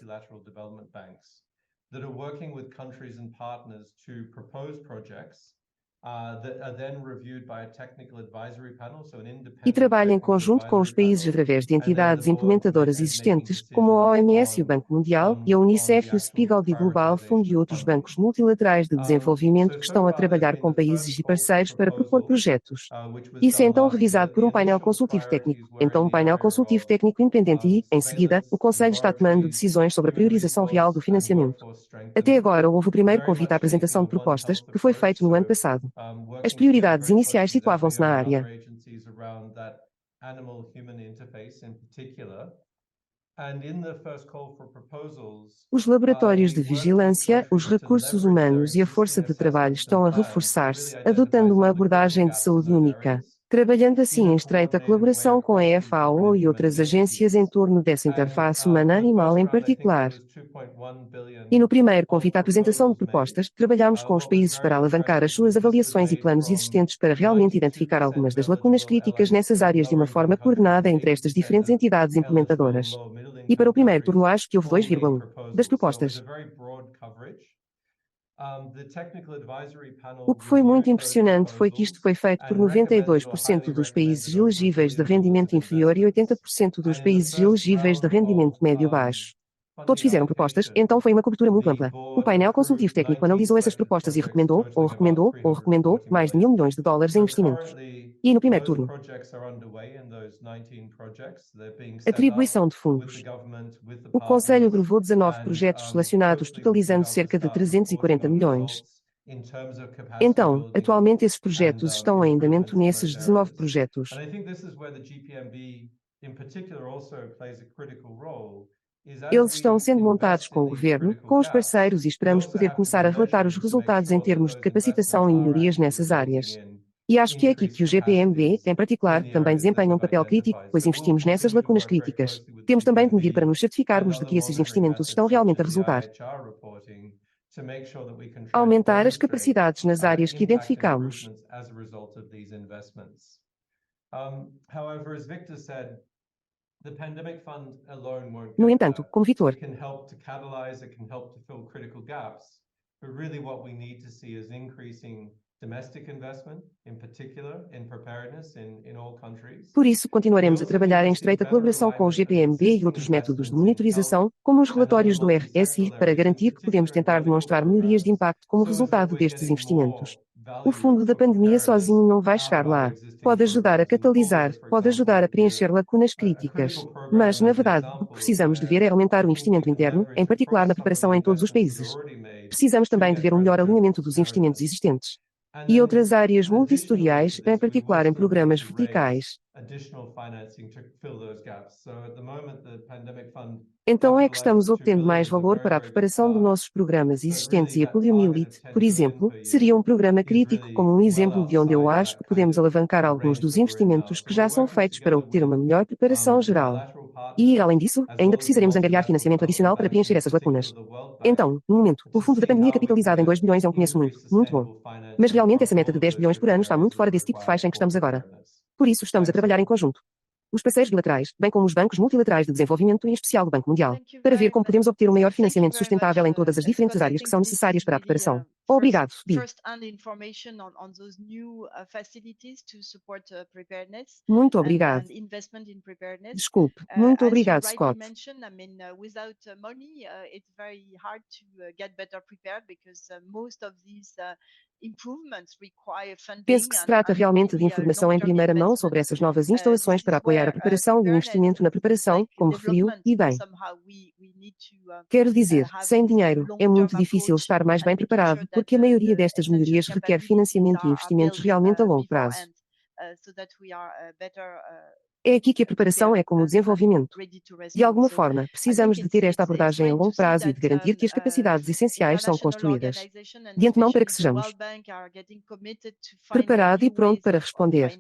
E trabalha em conjunto com os países através de entidades implementadoras existentes, como a OMS e o Banco Mundial, e a Unicef e o Spiegel Global Fund e outros bancos multilaterais de desenvolvimento que estão a trabalhar com países e parceiros para propor projetos. Isso é então revisado por um painel consultivo técnico, então um painel consultivo técnico independente e, em seguida, o Conselho está tomando decisões sobre a priorização real do financiamento. Até agora houve o primeiro convite à apresentação de propostas, que foi feito no ano passado. As prioridades iniciais situavam-se na área And in the first call for proposals, Os laboratórios de we work with vigilância, os countries to recursos leverage their humanos e a força de existing trabalho assessments estão and a plans to reforçar-se, really adotando identify uma some of the critical abordagem de gaps in saúde those única, areas, trabalhando assim in a em estreita coordinated way colaboração com a across the FAO different e outras implementing agências em entities. torno dessa And interface the humana-animal first em round, I think there particular. was 2.1 billion E no primeiro of convite à apresentação de proposals made. propostas, trabalhamos com os What was países para very alavancar as impressive suas is this was avaliações e made planos from existentes para realmente identificar 92% algumas of das lacunas eligible críticas LMICs nessas from áreas de uma lower income forma countries coordenada and entre estas 80% diferentes of entidades eligible implementadoras. low middle E para income o primeiro countries turno acho que houve all made 2,1 das proposals. So it was propostas. a very broad coverage. The technical advisory O panel que foi muito reviewed those impressionante foi que isto proposals foi feito por and recommended or 92% highly dos países recommended over $1 elegíveis de billion rendimento of inferior e investments. 80% dos And in the países first elegíveis de round rendimento of médio-baixo. Todos funding fizeram propostas, application, então foi uma cobertura muito the ampla. O board painel approved consultivo técnico 19 analisou essas selected propostas e projects totaling about recomendou 340 mais de million. US$ 1.000 em So investimentos. currently, E no primeiro those turno, projects are underway in those 19 projects. They're being set up atribuição de with the fundos. government, with the O Conselho partners, aprovou 19 and projetos selecionados, hopefully we'll be totalizando able to cerca de start reporting 340 on milhões. results in terms of capacity Então, building atualmente esses and projetos estão em andamento improvements in nesses those 19 areas. projetos. And I think this is where the GPMB in particular also plays a critical role. Eles estão sendo montados com o governo, com os parceiros e esperamos poder começar a relatar os resultados em termos de capacitação e melhorias nessas áreas. E acho que é aqui que o GPMB, em particular, também desempenha um papel crítico, pois investimos nessas lacunas críticas. Temos também de medir para nos certificarmos de que esses investimentos estão realmente a resultar. Aumentar as capacidades nas áreas que identificamos. However, as Victor said, the pandemic fund alone won't No get entanto, there. como Vitor, It can help to catalyze, it can help to fill critical gaps, but really what we need to see is increasing domestic investment, in particular in preparedness in all countries. por isso, continuaremos a trabalhar em estreita colaboração com o GPMB e outros métodos de monitorização, como os relatórios do RSI, para garantir que podemos tentar demonstrar melhorias de impacto como resultado destes investimentos. O fundo da pandemia sozinho não vai chegar lá. Pode ajudar a catalisar, pode ajudar a preencher lacunas críticas. Mas, na verdade, o que precisamos de ver é aumentar o investimento interno, em particular na preparação em todos os países. Precisamos também de ver um melhor alinhamento dos investimentos existentes. E outras áreas multissetoriais, em particular em programas verticais. Então é que estamos obtendo mais valor para a preparação de nossos programas existentes e a poliomielite, por exemplo, seria um programa crítico como um exemplo de onde eu acho que podemos alavancar alguns dos investimentos que já são feitos para obter uma melhor preparação geral. E, além disso, ainda precisaremos angariar financiamento adicional para preencher essas lacunas. Então, no momento, o fundo da pandemia capitalizado em 2 bilhões é um começo muito, muito bom. Mas realmente essa meta de 10 bilhões por ano está muito fora desse tipo de faixa em que estamos agora. Por isso, estamos a trabalhar em conjunto. Os parceiros bilaterais, bem como os bancos multilaterais de desenvolvimento, em especial o Banco Mundial, para ver como podemos obter um maior financiamento sustentável em todas as diferentes áreas que são necessárias para a preparação. Obrigado, Bi. Muito obrigado. Desculpe. Muito obrigado, Scott. Penso que se trata realmente de informação em primeira mão sobre essas novas instalações para apoiar a preparação e o investimento na preparação, como referiu, e bem. Quero dizer, sem dinheiro, é muito difícil estar mais bem preparado, porque a maioria destas melhorias requer financiamento e investimentos realmente a longo prazo. É aqui que a preparação é como o desenvolvimento. De alguma forma, precisamos de ter esta abordagem a longo prazo e de garantir que as capacidades essenciais são construídas. De antemão para que sejamos preparado e pronto para responder.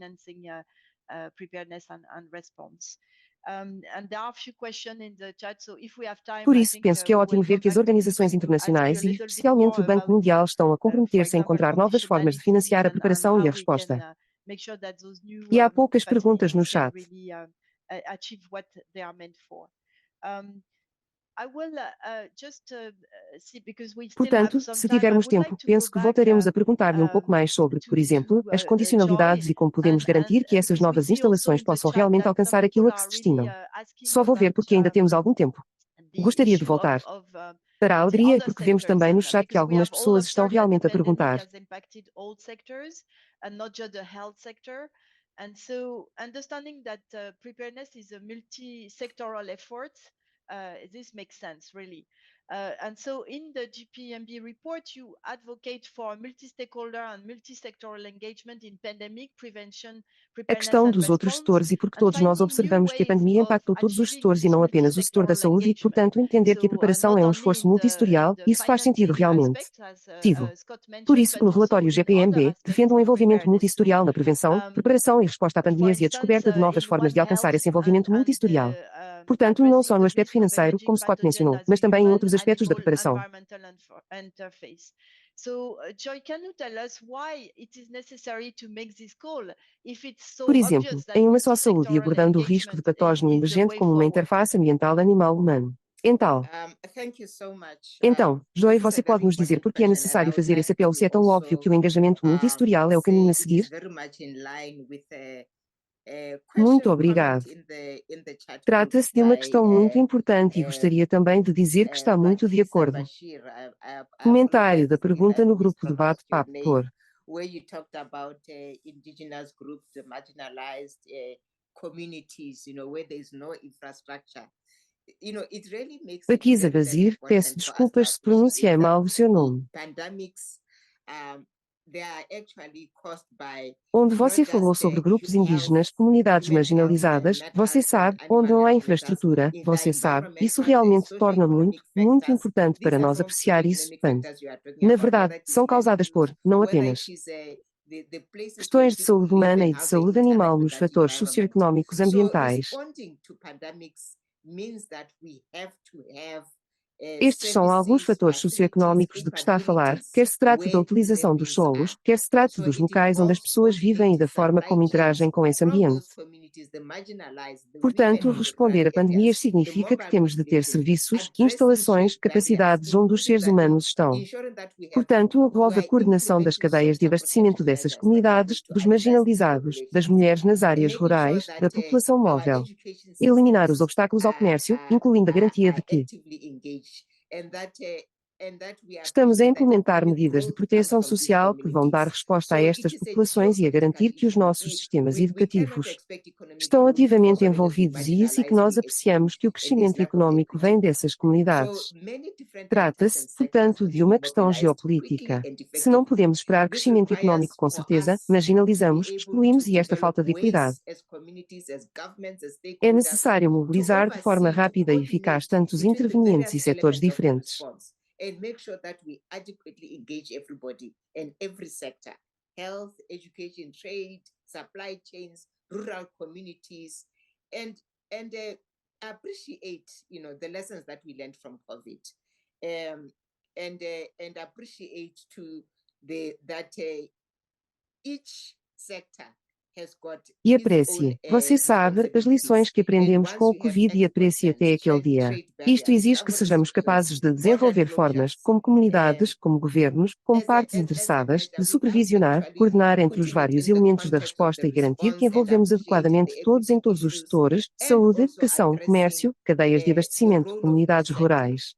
Por isso, penso que é ótimo ver que as organizações internacionais e, especialmente o Banco Mundial, estão a comprometer-se a encontrar novas formas de financiar a preparação e a resposta. E há poucas perguntas no chat. Portanto, se tivermos tempo, penso que voltaremos a perguntar-lhe um pouco mais sobre, por exemplo, as condicionalidades e como podemos garantir que essas novas instalações possam realmente alcançar aquilo a que se destinam. Só vou ver porque ainda temos algum tempo. Gostaria de voltar. Para a alegria, porque vemos também no chat que algumas pessoas estão realmente a perguntar. And so understanding that preparedness is a multi-sectoral effort, this makes sense, really. And so in the GPMB report, you advocate for multi-stakeholder and multi-sectoral engagement in pandemic prevention, A questão preparedness and dos outros response, setores e porque and todos nós finding new observamos que a ways pandemia of impactou todos os achieving setores e this não apenas o setor da multi-sectoral saúde e, engagement. portanto, entender que a So, preparação not é um only esforço in multissetorial the e isso faz sentido financing realmente. aspects, as Scott Por mentioned, isso que no but also relatório in GPMB other aspects defende um of envolvimento preparedness. So, multissetorial na prevenção, preparação e resposta a for pandemias e a instance, descoberta de novas in formas de One alcançar esse Health envolvimento multissetorial. Portanto, não só no aspecto financeiro, como Scott mencionou, mas também em outros aspectos da preparação. Interface. So, Joy, can you tell us why it is necessary to make this call if it's so Por exemplo, obvious that em uma só saúde e multi-sectoral abordando o risco de engagement patógeno is the emergente way como uma forward? interface ambiental animal-humano? Thank you so much. Então, Joy, This is a você very pode nos dizer important por que é question, and I necessário would fazer like esse apelo se é to tão óbvio que o engajamento multissetorial é o caminho a say it seguir? is very much in line with a Muito question obrigado. comment in the chat group Trata-se de uma by, questão muito importante e gostaria também de dizer que está muito de Batista acordo. Bashir. I Comentário da apologize if pergunta I no grupo de mispronounced your bate-papo name, por where you talked about indigenous groups, the marginalized communities, where there is no infrastructure. It really makes it Baquiza very, very Bazir, peço important for us to desculpas se pronunciei appreciate mal o seu that nome. pandemics, they are actually caused by Onde você not falou just sobre grupos indígenas, health, comunidades human health, marginalizadas, mental você health, and sabe, onde animal não há health matters. infraestrutura, In the você sabe, isso environmental, the realmente torna muito, socio-economic muito factors, importante para these are nós some apreciar isso, socio-economic quando, factors you are talking na about, verdade, whether it is são causadas land por, use, não whether apenas, it is the places where questões de people saúde live humana and e de how they saúde interact animal with nos that fatores environment. socioeconómicos So ambientais. responding to pandemics means that we have to have Estes são alguns fatores socioeconómicos de que está a falar, quer se trate da utilização dos solos, quer se trate dos locais onde as pessoas vivem e da forma como interagem com esse ambiente. Portanto, responder a pandemias significa que temos de ter serviços, instalações, capacidades onde os seres humanos estão. Portanto, envolve a coordenação das cadeias de abastecimento dessas comunidades, dos marginalizados, das mulheres nas áreas rurais, da população móvel. Eliminar os obstáculos ao comércio, incluindo a garantia de que estamos a implementar medidas de proteção social que vão dar resposta a estas populações e a garantir que os nossos sistemas educativos estão ativamente envolvidos e que nós apreciamos que o crescimento econômico vem dessas comunidades. Trata-se, portanto, de uma questão geopolítica. Se não podemos esperar crescimento econômico com certeza, marginalizamos, excluímos e esta falta de equidade. É necessário mobilizar de forma rápida e eficaz tantos intervenientes e setores diferentes. And make sure that we adequately engage everybody in every sector: health, education, trade, supply chains, rural communities, and appreciate the lessons that we learned from COVID, and appreciate that each sector has got E aprecie. Você sabe, as lições que aprendemos com o Covid e aprecie até aquele dia. Isto exige que sejamos capazes de desenvolver formas, como comunidades, como governos, como partes interessadas, de supervisionar, coordenar entre os vários elementos da resposta e garantir que envolvemos adequadamente todos em todos os setores: saúde, educação, comércio, cadeias de abastecimento, comunidades rurais.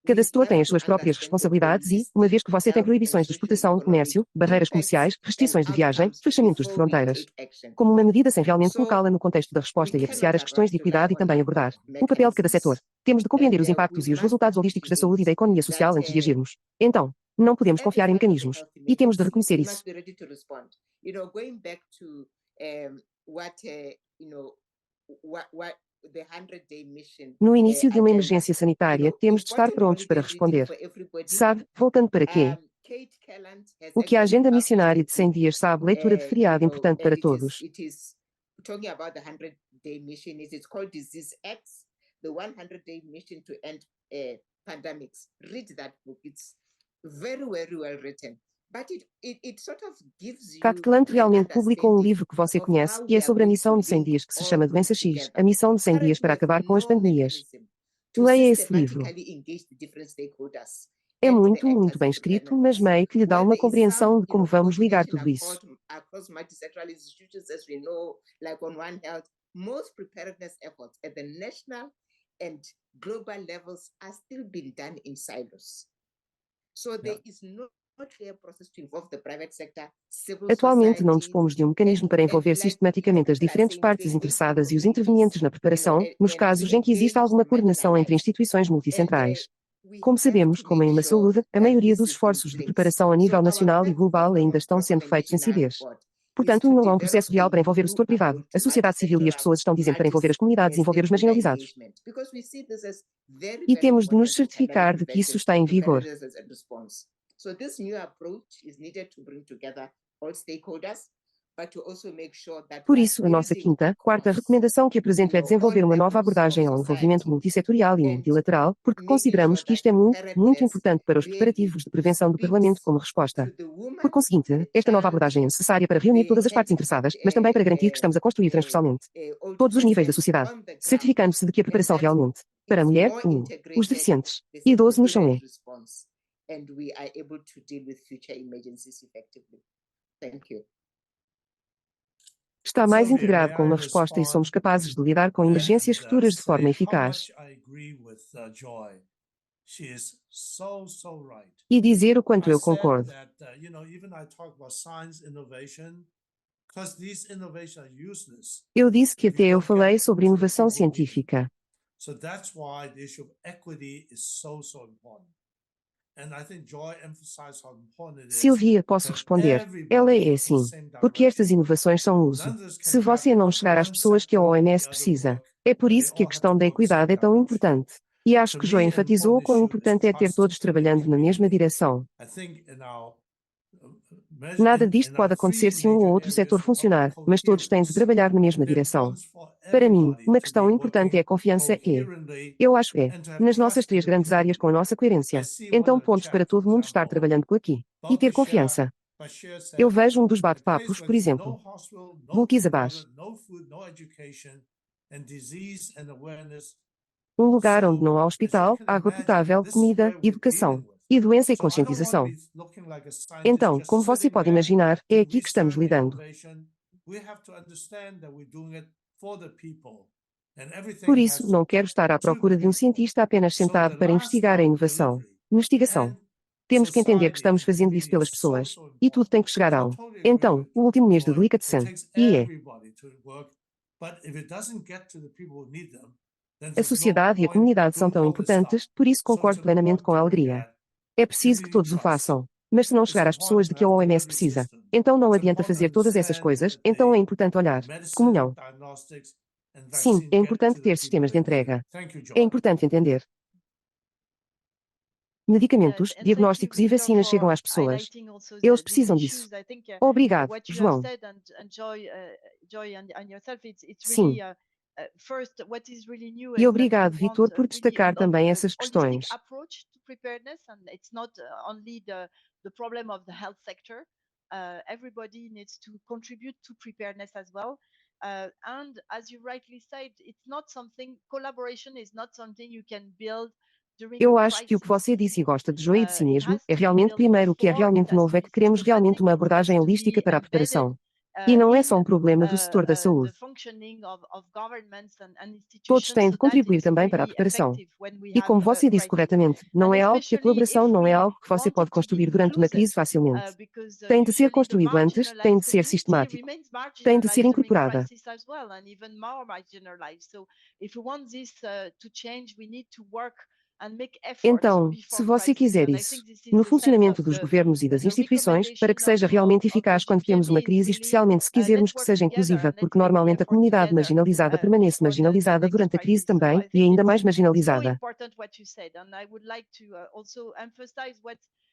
Cada setor tem as suas próprias responsabilidades e, uma vez que você tem proibições de exportação, comércio, barreiras comerciais, restrições de viagem, fechamentos de fronteiras, como uma medida sem realmente colocá-la no contexto da resposta e apreciar as questões de equidade e também abordar o papel de cada setor. Temos de compreender os impactos e os resultados holísticos da saúde e da economia social antes de agirmos. Então, não podemos confiar em mecanismos. E temos de reconhecer isso. No início de uma emergência sanitária, temos de estar prontos para responder. Sabe, voltando para quê? O que a agenda missionária de 100 dias sabe, leitura de feriado importante para todos. Talking about the 100-day mission, it's called Disease X, the 100-day mission to end pandemics. Read that book. It's very, very well written. But it sort of gives you Kat Klant realmente publicou um livro que você conhece, e é sobre a missão de 100 dias que se chama Doença X, a missão de 100 dias para acabar com as pandemias. Leia esse livro. É muito, muito bem escrito, mas meio que lhe dá uma compreensão de como vamos ligar tudo isso. Most preparedness efforts at the national and global levels are still being done in silos. So there is no Atualmente não dispomos de um mecanismo para envolver sistematicamente as diferentes partes interessadas e os intervenientes na preparação, nos casos em que existe alguma coordenação entre instituições multicentrais. Como sabemos, como em uma saúde, a maioria dos esforços de preparação a nível nacional e global ainda estão sendo feitos em CIDEs. Portanto, não há um processo real para envolver o setor privado. A sociedade civil e as pessoas estão dizendo para envolver as comunidades e envolver os marginalizados. E temos de nos certificar de que isso está em vigor. So this new approach is needed to bring together all stakeholders, but to also make sure that Por isso, a nossa quarta recomendação que apresento é desenvolver uma nova abordagem ao envolvimento multissetorial e multilateral, porque consideramos que isto é muito importante para os preparativos de prevenção do Parlamento como resposta. Por conseguinte, esta nova abordagem é necessária para reunir todas as partes interessadas, mas também para garantir que estamos a construir transversalmente todos os níveis da sociedade, certificando-se de que a preparação realmente, para a mulher, os deficientes, e idosos no chão and we are able to deal with future emergencies effectively. Thank you. Está mais integrado com uma resposta e somos capazes de lidar com emergências futuras de forma eficaz. E dizer o quanto eu concordo. Eu disse que até eu falei sobre inovação científica. Sylvia, posso responder. Ela é assim. Porque estas inovações são uso. Se você não chegar às pessoas que a OMS precisa. É por isso que a questão da equidade é tão importante. E acho que Joy enfatizou o quão importante é ter todos trabalhando na mesma direção. Nada disto pode acontecer se um ou outro setor funcionar, mas todos têm de trabalhar na mesma direção. Para mim, uma questão importante é a confiança eu acho nas nossas 3 grandes áreas com a nossa coerência. Então pontos para todo mundo estar trabalhando aqui. E ter confiança. Eu vejo um dos bate-papos, por exemplo. Bulkizabás. Um lugar onde não há hospital, água potável, comida, educação. E doença e conscientização. Então, como você pode imaginar, é aqui que estamos lidando. Por isso, não quero estar à procura de um cientista apenas sentado para investigar a inovação. Investigação. Temos que entender que estamos fazendo isso pelas pessoas. E tudo tem que chegar ao. Então, o último mês de Delicatessen. A sociedade e a comunidade são tão importantes, por isso concordo plenamente com a alegria. É preciso que todos o façam. Mas se não chegar às pessoas de que a OMS precisa, então não adianta fazer todas essas coisas, então é importante olhar. Comunhão. Sim, é importante ter sistemas de entrega. É importante entender. Medicamentos, diagnósticos e vacinas chegam às pessoas. Eles precisam disso. Obrigado, João. Sim. E obrigado, Vitor, por destacar também essas questões. Everybody needs to contribute to preparedness as well. And as you rightly said, it's not something, collaboration is not something you can build during Eu a acho que o que crisis. você disse e gosta de Joy e de si mesmo, é realmente primeiro o que é realmente novo é que queremos realmente uma abordagem holística para a preparação. E não é só um problema do setor da saúde. Todos têm de contribuir também para a preparação. E como você disse corretamente, não é algo que a colaboração não é algo que você pode construir durante uma crise facilmente. Tem de ser construído antes, tem de ser sistemático. Tem de ser incorporada. Então, se você quiser isso, no funcionamento dos governos e das instituições, para que seja realmente eficaz quando temos uma crise, especialmente se quisermos que seja inclusiva, porque normalmente a comunidade marginalizada permanece marginalizada durante a crise também, e ainda mais marginalizada.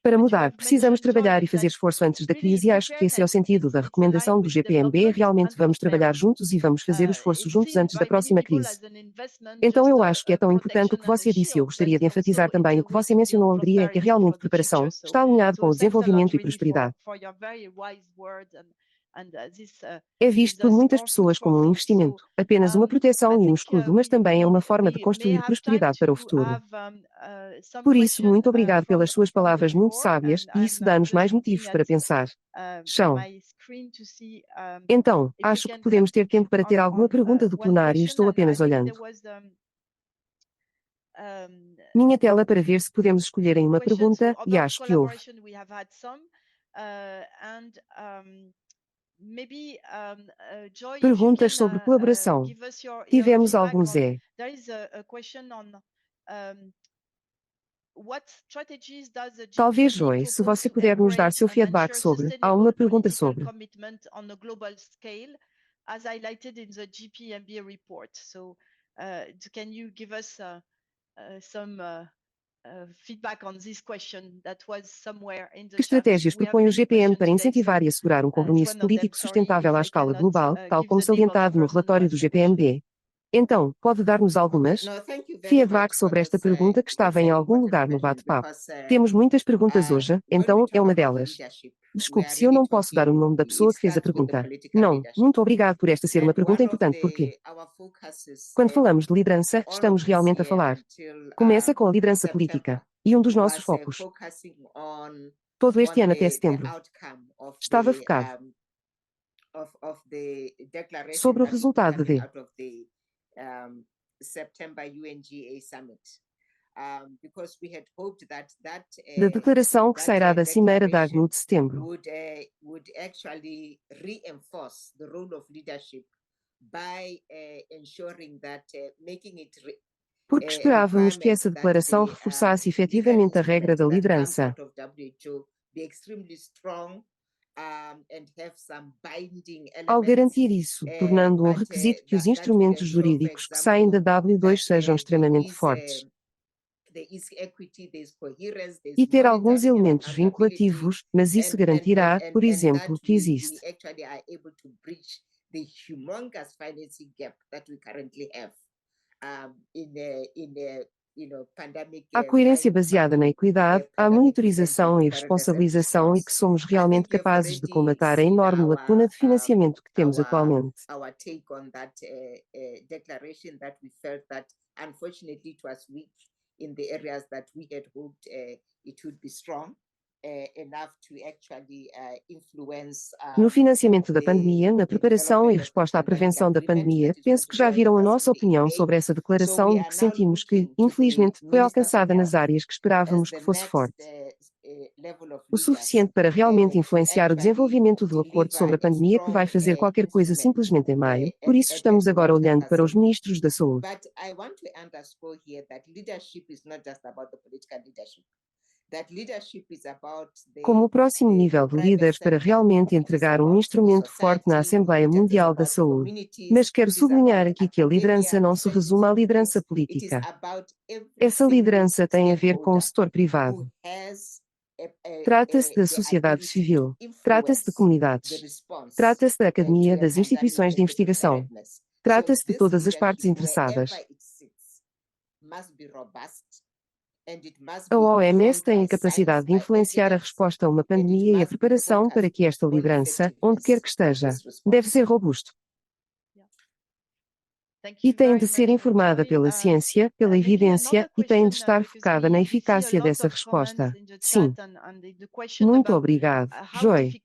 Para mudar, precisamos trabalhar e fazer esforço antes da crise e acho que esse é o sentido da recomendação do GPMB. Realmente vamos trabalhar juntos e vamos fazer o esforço juntos antes da próxima crise. Então eu acho que é tão importante o que você disse e eu gostaria de enfatizar também o que você mencionou, alegria, que realmente preparação está alinhado com o desenvolvimento e prosperidade. É visto por muitas pessoas como um investimento, apenas uma proteção e um escudo, mas também é uma forma de construir prosperidade para o futuro. Por isso, muito obrigado pelas suas palavras muito sábias, e isso dá-nos mais motivos para pensar. Chão. Então, acho que podemos ter tempo para ter alguma pergunta do plenário e estou apenas olhando. Minha tela para ver se podemos escolher em uma pergunta, e acho que houve. Perguntas sobre colaboração. Tivemos alguns Talvez, Joy, se você puder nos dar seu feedback sobre, há uma pergunta sobre. As highlighted in the GPMB report. So, can you give us some feedback on this question that was somewhere in the Que chat? estratégias We have propõe o many GPM para questions today, incentivar so, e assegurar um compromisso some of them, político sorry sustentável if à I escala cannot, global, tal give como the name of the salientado no person who relatório asked do the question. GPMB? Então, pode dar-nos algumas No, thank you very feedback much for sobre esta this, pergunta que it's estava an em algum important lugar no question bate-papo. because, Temos muitas perguntas when hoje, we então talk é uma about delas. leadership, we Desculpe are se eu really não posso dar o talking, nome da pessoa it que fez a starts with the pergunta. political Não, leadership. muito obrigado por esta ser uma And pergunta one of importante porque, our focuses, quando falamos de liderança, all estamos of this realmente a year falar. until, Começa com a liderança September política. E um dos nossos was, focos, focusing on todo este ano até the setembro, outcome of estava the, focado of the declaration sobre o that will be resultado coming de out of the September UNGA summit. Because we had hoped that da declaração que that, sairá da cimeira da declaration ACNUR de setembro. would actually reinforce the role of leadership by ensuring that making it Porque esperávamos que essa declaração reforçasse efetivamente a regra da liderança. Ao garantir isso, tornando um requisito que os instrumentos jurídicos que saem da W2 sejam extremamente fortes. E ter alguns elementos vinculativos, mas isso garantirá, por exemplo, que existe. Há coerência baseada na equidade, há monitorização e responsabilização e que somos realmente capazes de combater a enorme lacuna de financiamento que temos atualmente. Our take on that declaration that we felt that unfortunately it was weak in the areas that we had hoped it would be strong enough to actually influence. No financiamento da pandemia, na preparação e resposta à prevenção da pandemia, penso que já viram a nossa opinião sobre essa declaração e que sentimos que, infelizmente, foi alcançada nas áreas que esperávamos que fosse forte. O suficiente para realmente influenciar o desenvolvimento do acordo sobre a pandemia que vai fazer qualquer coisa simplesmente em maio. Por isso estamos agora olhando para os ministros da saúde. But I want to underscore here that leadership is not just about the political leadership. Como o próximo nível de líderes para realmente entregar um instrumento forte na Assembleia Mundial da Saúde. Mas quero sublinhar aqui que a liderança não se resume à liderança política. Essa liderança tem a ver com o setor privado. Trata-se da sociedade civil. Trata-se de comunidades. Trata-se da academia, das instituições de investigação. Trata-se de todas as partes interessadas. A OMS tem a capacidade de influenciar a resposta a uma pandemia e a preparação para que esta liderança, onde quer que esteja, deve ser robusto. E tem de ser informada pela ciência, pela evidência, e tem de estar focada na eficácia dessa resposta. Sim. Muito obrigado, Joy.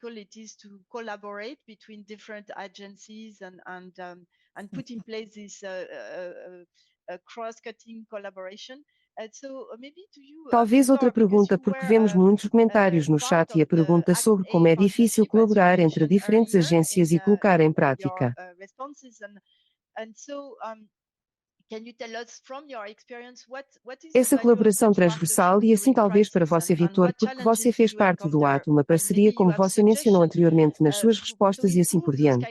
Talvez outra pergunta porque vemos muitos comentários no chat e a pergunta sobre como é difícil colaborar entre diferentes agências e colocar em prática. Essa colaboração transversal e assim talvez para você, Vitor, porque você fez parte do ato, uma parceria como você mencionou anteriormente nas suas respostas e assim por diante.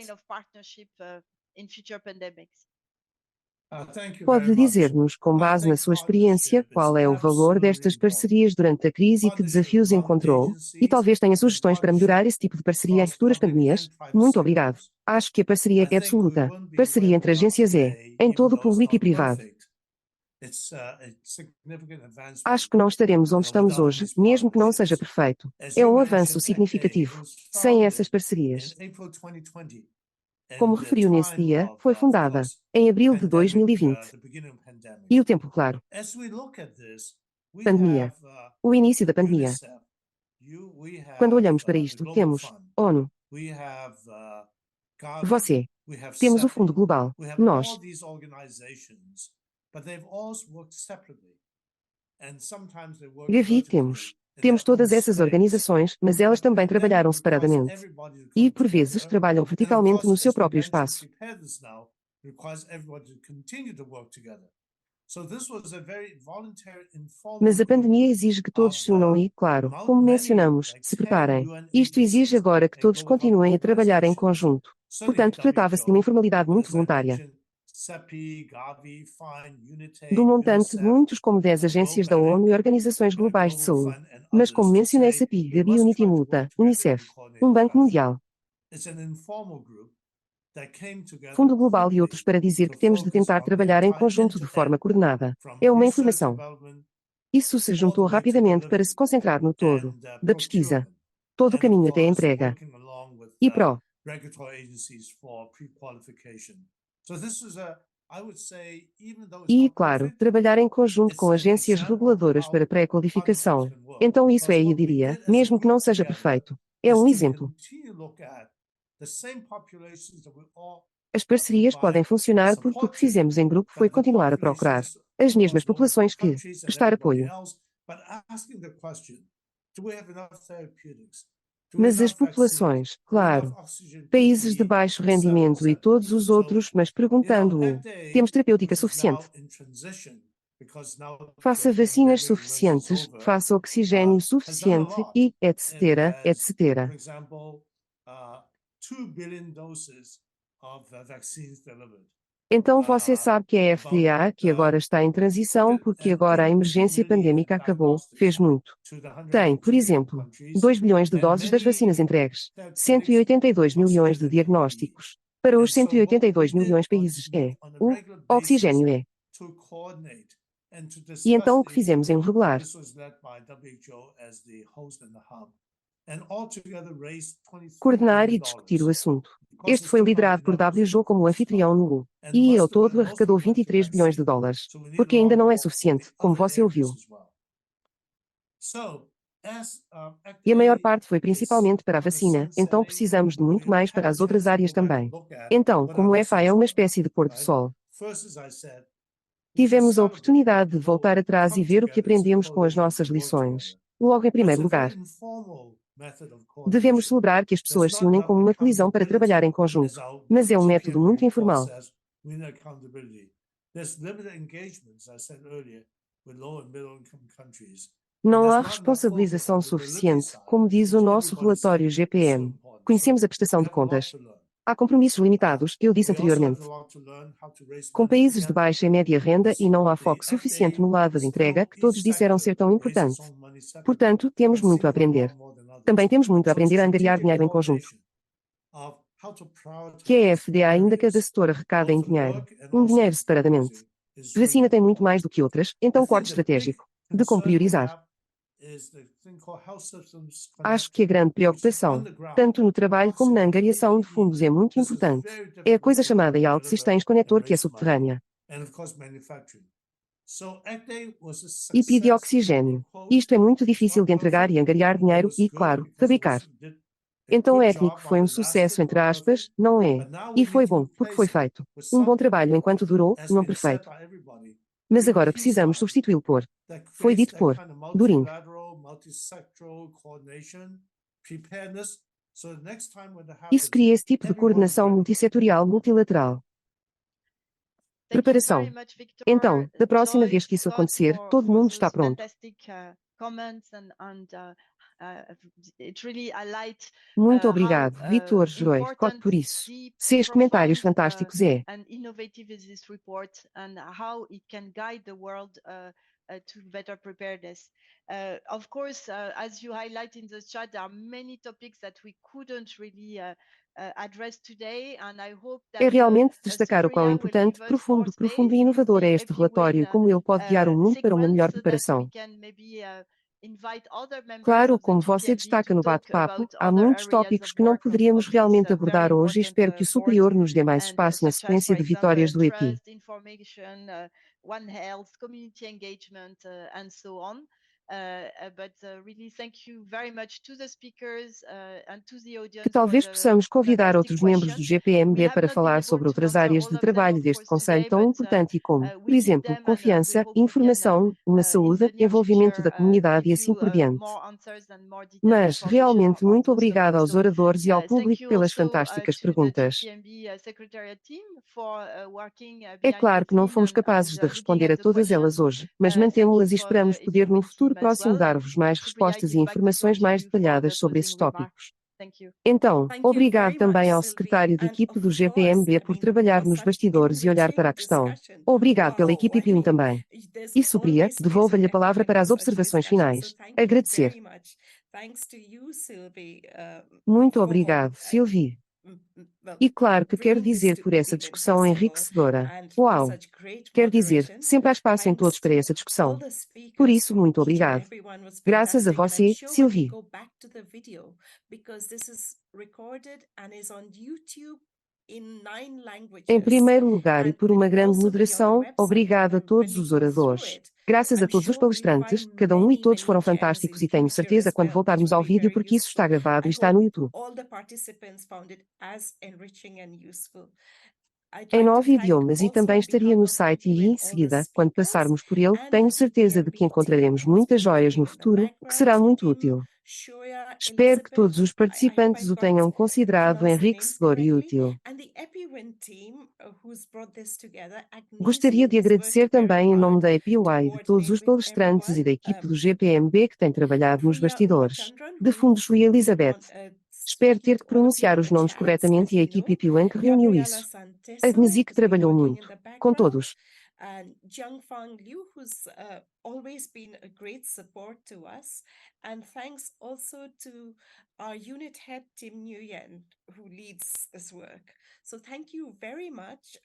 Pode dizer-nos, com base na sua experiência, qual é o valor destas parcerias durante a crise e que desafios encontrou? E talvez tenha sugestões para melhorar esse tipo de parceria em futuras pandemias? Muito obrigado. Acho que a parceria é absoluta. Parceria entre agências em todo o público e privado. Acho que não estaremos onde estamos hoje, mesmo que não seja perfeito. É um avanço significativo. Sem essas parcerias. Como referiu nesse dia, foi fundada em abril de 2020. E o tempo, claro. Pandemia. O início da pandemia. Quando olhamos para isto, temos ONU. Você. Temos o Fundo Global. Nós. Gavi temos. Temos todas essas organizações, mas elas também trabalharam separadamente. E, por vezes, trabalham verticalmente no seu próprio espaço. Mas a pandemia exige que todos se unam e, claro, como mencionamos, se preparem. Isto exige agora que todos continuem a trabalhar em conjunto. Portanto, tratava-se de uma informalidade muito voluntária. Do montante de muitos como 10 agências da ONU e organizações globais de saúde. Mas como mencionei CEPI, Gavi Unity Multa, Unicef, um Banco Mundial, Fundo Global e outros para dizer que temos de tentar trabalhar em conjunto de forma coordenada. É uma informação. Isso se juntou rapidamente para se concentrar no todo, da pesquisa. Todo o caminho até a entrega. E pró. E, claro, trabalhar em conjunto com agências reguladoras para pré-qualificação. Então isso é, eu diria, mesmo que não seja perfeito. É um exemplo. As parcerias podem funcionar porque o que fizemos em grupo foi continuar a procurar as mesmas populações que prestar apoio. Mas as populações, claro, países de baixo rendimento e todos os outros, mas perguntando-o, temos terapêutica suficiente? Faça vacinas suficientes, faça oxigênio suficiente e etc, etc. Então você sabe que a FDA, que agora está em transição porque agora a emergência pandêmica acabou, fez muito. Tem, por exemplo, 2 bilhões de doses das vacinas entregues, 182 milhões de diagnósticos. Para os 182 milhões de países o oxigênio é. E então o que fizemos em regular? Coordenar e discutir o assunto. Este foi liderado por WHO como anfitrião no U. E ao todo arrecadou 23 bilhões de dólares. Porque ainda não é suficiente, como você ouviu. E a maior parte foi principalmente para a vacina, então precisamos de muito mais para as outras áreas também. Então, como o FA é uma espécie de pôr do sol, tivemos a oportunidade de voltar atrás e ver o que aprendemos com as nossas lições. Logo em primeiro lugar, devemos celebrar que as pessoas se unem como uma colisão para trabalhar em conjunto. Mas é um método muito informal. Não há responsabilização suficiente, como diz o nosso relatório GPM. Conhecemos a prestação de contas. Há compromissos limitados, que eu disse anteriormente. Com países de baixa e média renda e não há foco suficiente no lado de entrega que todos disseram ser tão importante. Portanto, temos muito a aprender. Também temos muito a aprender a angariar dinheiro em conjunto. Que a FDA ainda cada setor arrecada em dinheiro. Dinheiro separadamente. Vacina tem muito mais do que outras, então corte estratégico. De como priorizar. Acho que a grande preocupação, tanto no trabalho como na angariação de fundos é muito importante. É a coisa chamada IALT Systems Connector que é subterrânea. E pede oxigênio. Isto é muito difícil de entregar e angariar dinheiro e, claro, fabricar. Então o étnico foi um sucesso entre aspas, não é? E foi bom, porque foi feito. Um bom trabalho enquanto durou, não perfeito. Mas agora precisamos substituí-lo por. Foi dito por. During. Isso cria esse tipo de coordenação multissetorial multilateral. Preparação. Então, da próxima vez que isso acontecer, todo mundo está pronto. Muito obrigado, Vitor Joy, por isso. 6 comentários fantásticos é. To better preparedness. Of course, as you highlight in the chat, there are many topics that we couldn't really address today, and I hope that É realmente destacar o quão importante, profundo e inovador é este relatório e como ele pode guiar o mundo para uma melhor preparação. Claro, como você destaca no bate-papo, há muitos tópicos que não poderíamos realmente abordar hoje e espero que o superior nos dê mais espaço na sequência de vitórias do EPI. One Health, community engagement, and so on. Really thank you very much to the speakers and to the audience Que talvez for the possamos convidar fantastic outros membros do questions. GPMB We have para not been falar able sobre to outras answer áreas all de of them, trabalho of deste course, conselho today, tão but importante e como, we por did exemplo, them, and confiança, we hope we can, informação, uma in saúde, the near envolvimento future, da comunidade e give assim you por diante. more answers and more detailed Mas, information realmente, on muito those obrigada topics. aos So, oradores e ao thank público you pelas also fantásticas to the perguntas. GPMB Secretariat team for working É behind claro the que não scene fomos and capazes de looking responder at a the todas elas questions. hoje, mas Thank mantemos-las you e for the esperamos poder num equipment futuro team as próximo well. dar-vos mais Supriya, I respostas e give back the floor informações to mais you for detalhadas the sobre closing esses remarks. tópicos. Thank you. Então, Thank you obrigado very também much, ao Sylvie. secretário de And equipe of do GPMB course, por trabalhar for nos such bastidores e olhar para a enriching questão. discussion. Obrigado pela Wow, equipe I Pium mean, também. there's E Supriya, always space devolvo-lhe in a palavra EpiWin para for as such observações discussion. So finais. thank you Agradecer. very much. Thanks to you, Sylvie, Muito for obrigado, Sylvie. E claro que quero bringing this dizer to por the essa Epiwin discussão Festival enriquecedora. and for Uau! such great Quer dizer, moderation. sempre há espaço em Thanks todos para to essa discussão. all the Por speakers isso, from muito each and obrigado. everyone was Graças a fantastic. And I'm você, sure when we Sylvie. go back to the video, because this is recorded and is on YouTube in 9 languages. Em primeiro lugar e And por will uma grande also be on the moderação, website. obrigado a And when todos we os go through oradores. it, Graças a I'm todos os sure we'll palestrantes, find cada um e todos many foram gems fantásticos in e tenho future certeza as quando well, which voltarmos will ao be vídeo very porque isso está useful. gravado I e está no hope YouTube. all the participants found it as enriching and useful. I'd Em like to 9 thank idiomas e also também on estaria behalf no of site e EpiWin em all the seguida, quando speakers passarmos por ele, and tenho the certeza de GPMB que encontraremos team who's muitas been joias working no in the futuro, o que será background, muito Tim, útil. Shoya, Espero que Elizabeth, todos os I hope participantes I o got tenham considerado pronounced the names enriquecedor e correctly, útil. and the EpiWin team who's brought this together. Gostaria Agnese de has agradecer worked very também em nome hard da to EpiWy de todos coordinate os with palestrantes e everyone. da equipe do GPMB que tem trabalhado nos Priya bastidores. Umachandran, De fundo, Shui Elizabeth. Espero ter que all of you pronunciar in os the nomes chats, corretamente as e a you equipe know. EpiWen que reuniu Gabriela isso. Santeso, Agnesi que who's been trabalhou working in muito. the Com background, todos. and Jiangfang Liu, who's always been a great support to us. And thanks also to our unit head, Tim Nguyen, who leads this work. So thank you very much.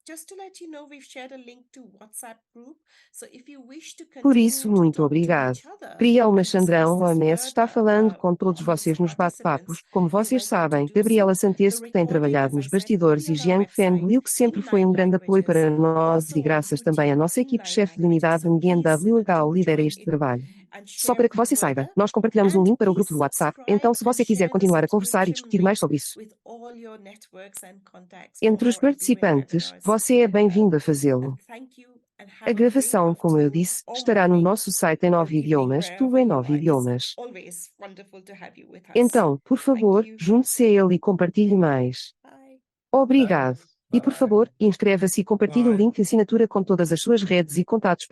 Just to let you know, we've shared a link to WhatsApp group. So if you wish to Por continue isso, to muito talk to obrigado. each other Priya and discuss Umachandran this OMS está further falando com todos amongst vocês nos participants, bate-papos. Como you're vocês welcome to sabem, do Gabriela so. The Santeso que tem recording, trabalhado as nos I said, will bastidores be e on our Jiang Feng website Liu que sempre in foi 9 grande apoio languages, para nós also e on graças também à YouTube nossa in equipe 9 chefe de languages. unidade So Nguyen please W. Gao do lidera join este in trabalho. and Só share para que você saiba, further. nós compartilhamos um And link para o grupo please do WhatsApp, então se subscribe and você quiser share the continuar a conversar e subscription discutir mais link sobre isso. with all your networks and contacts for Entre os more EpiWin participantes, webinars. você é bem-vindo a fazê-lo. And thank you and A have a great gravação, como eu afternoon disse, or estará no morning nosso site em or 9 evening, idiomas, tudo wherever em you 9 are. It's idiomas. always wonderful to have you with us. Então, por Thank favor, you. junte-se a ele e compartilhe mais. Bye. Obrigado. E por Bye. favor, inscreva-se e compartilhe o Bye. link de assinatura com todas as suas redes e contatos.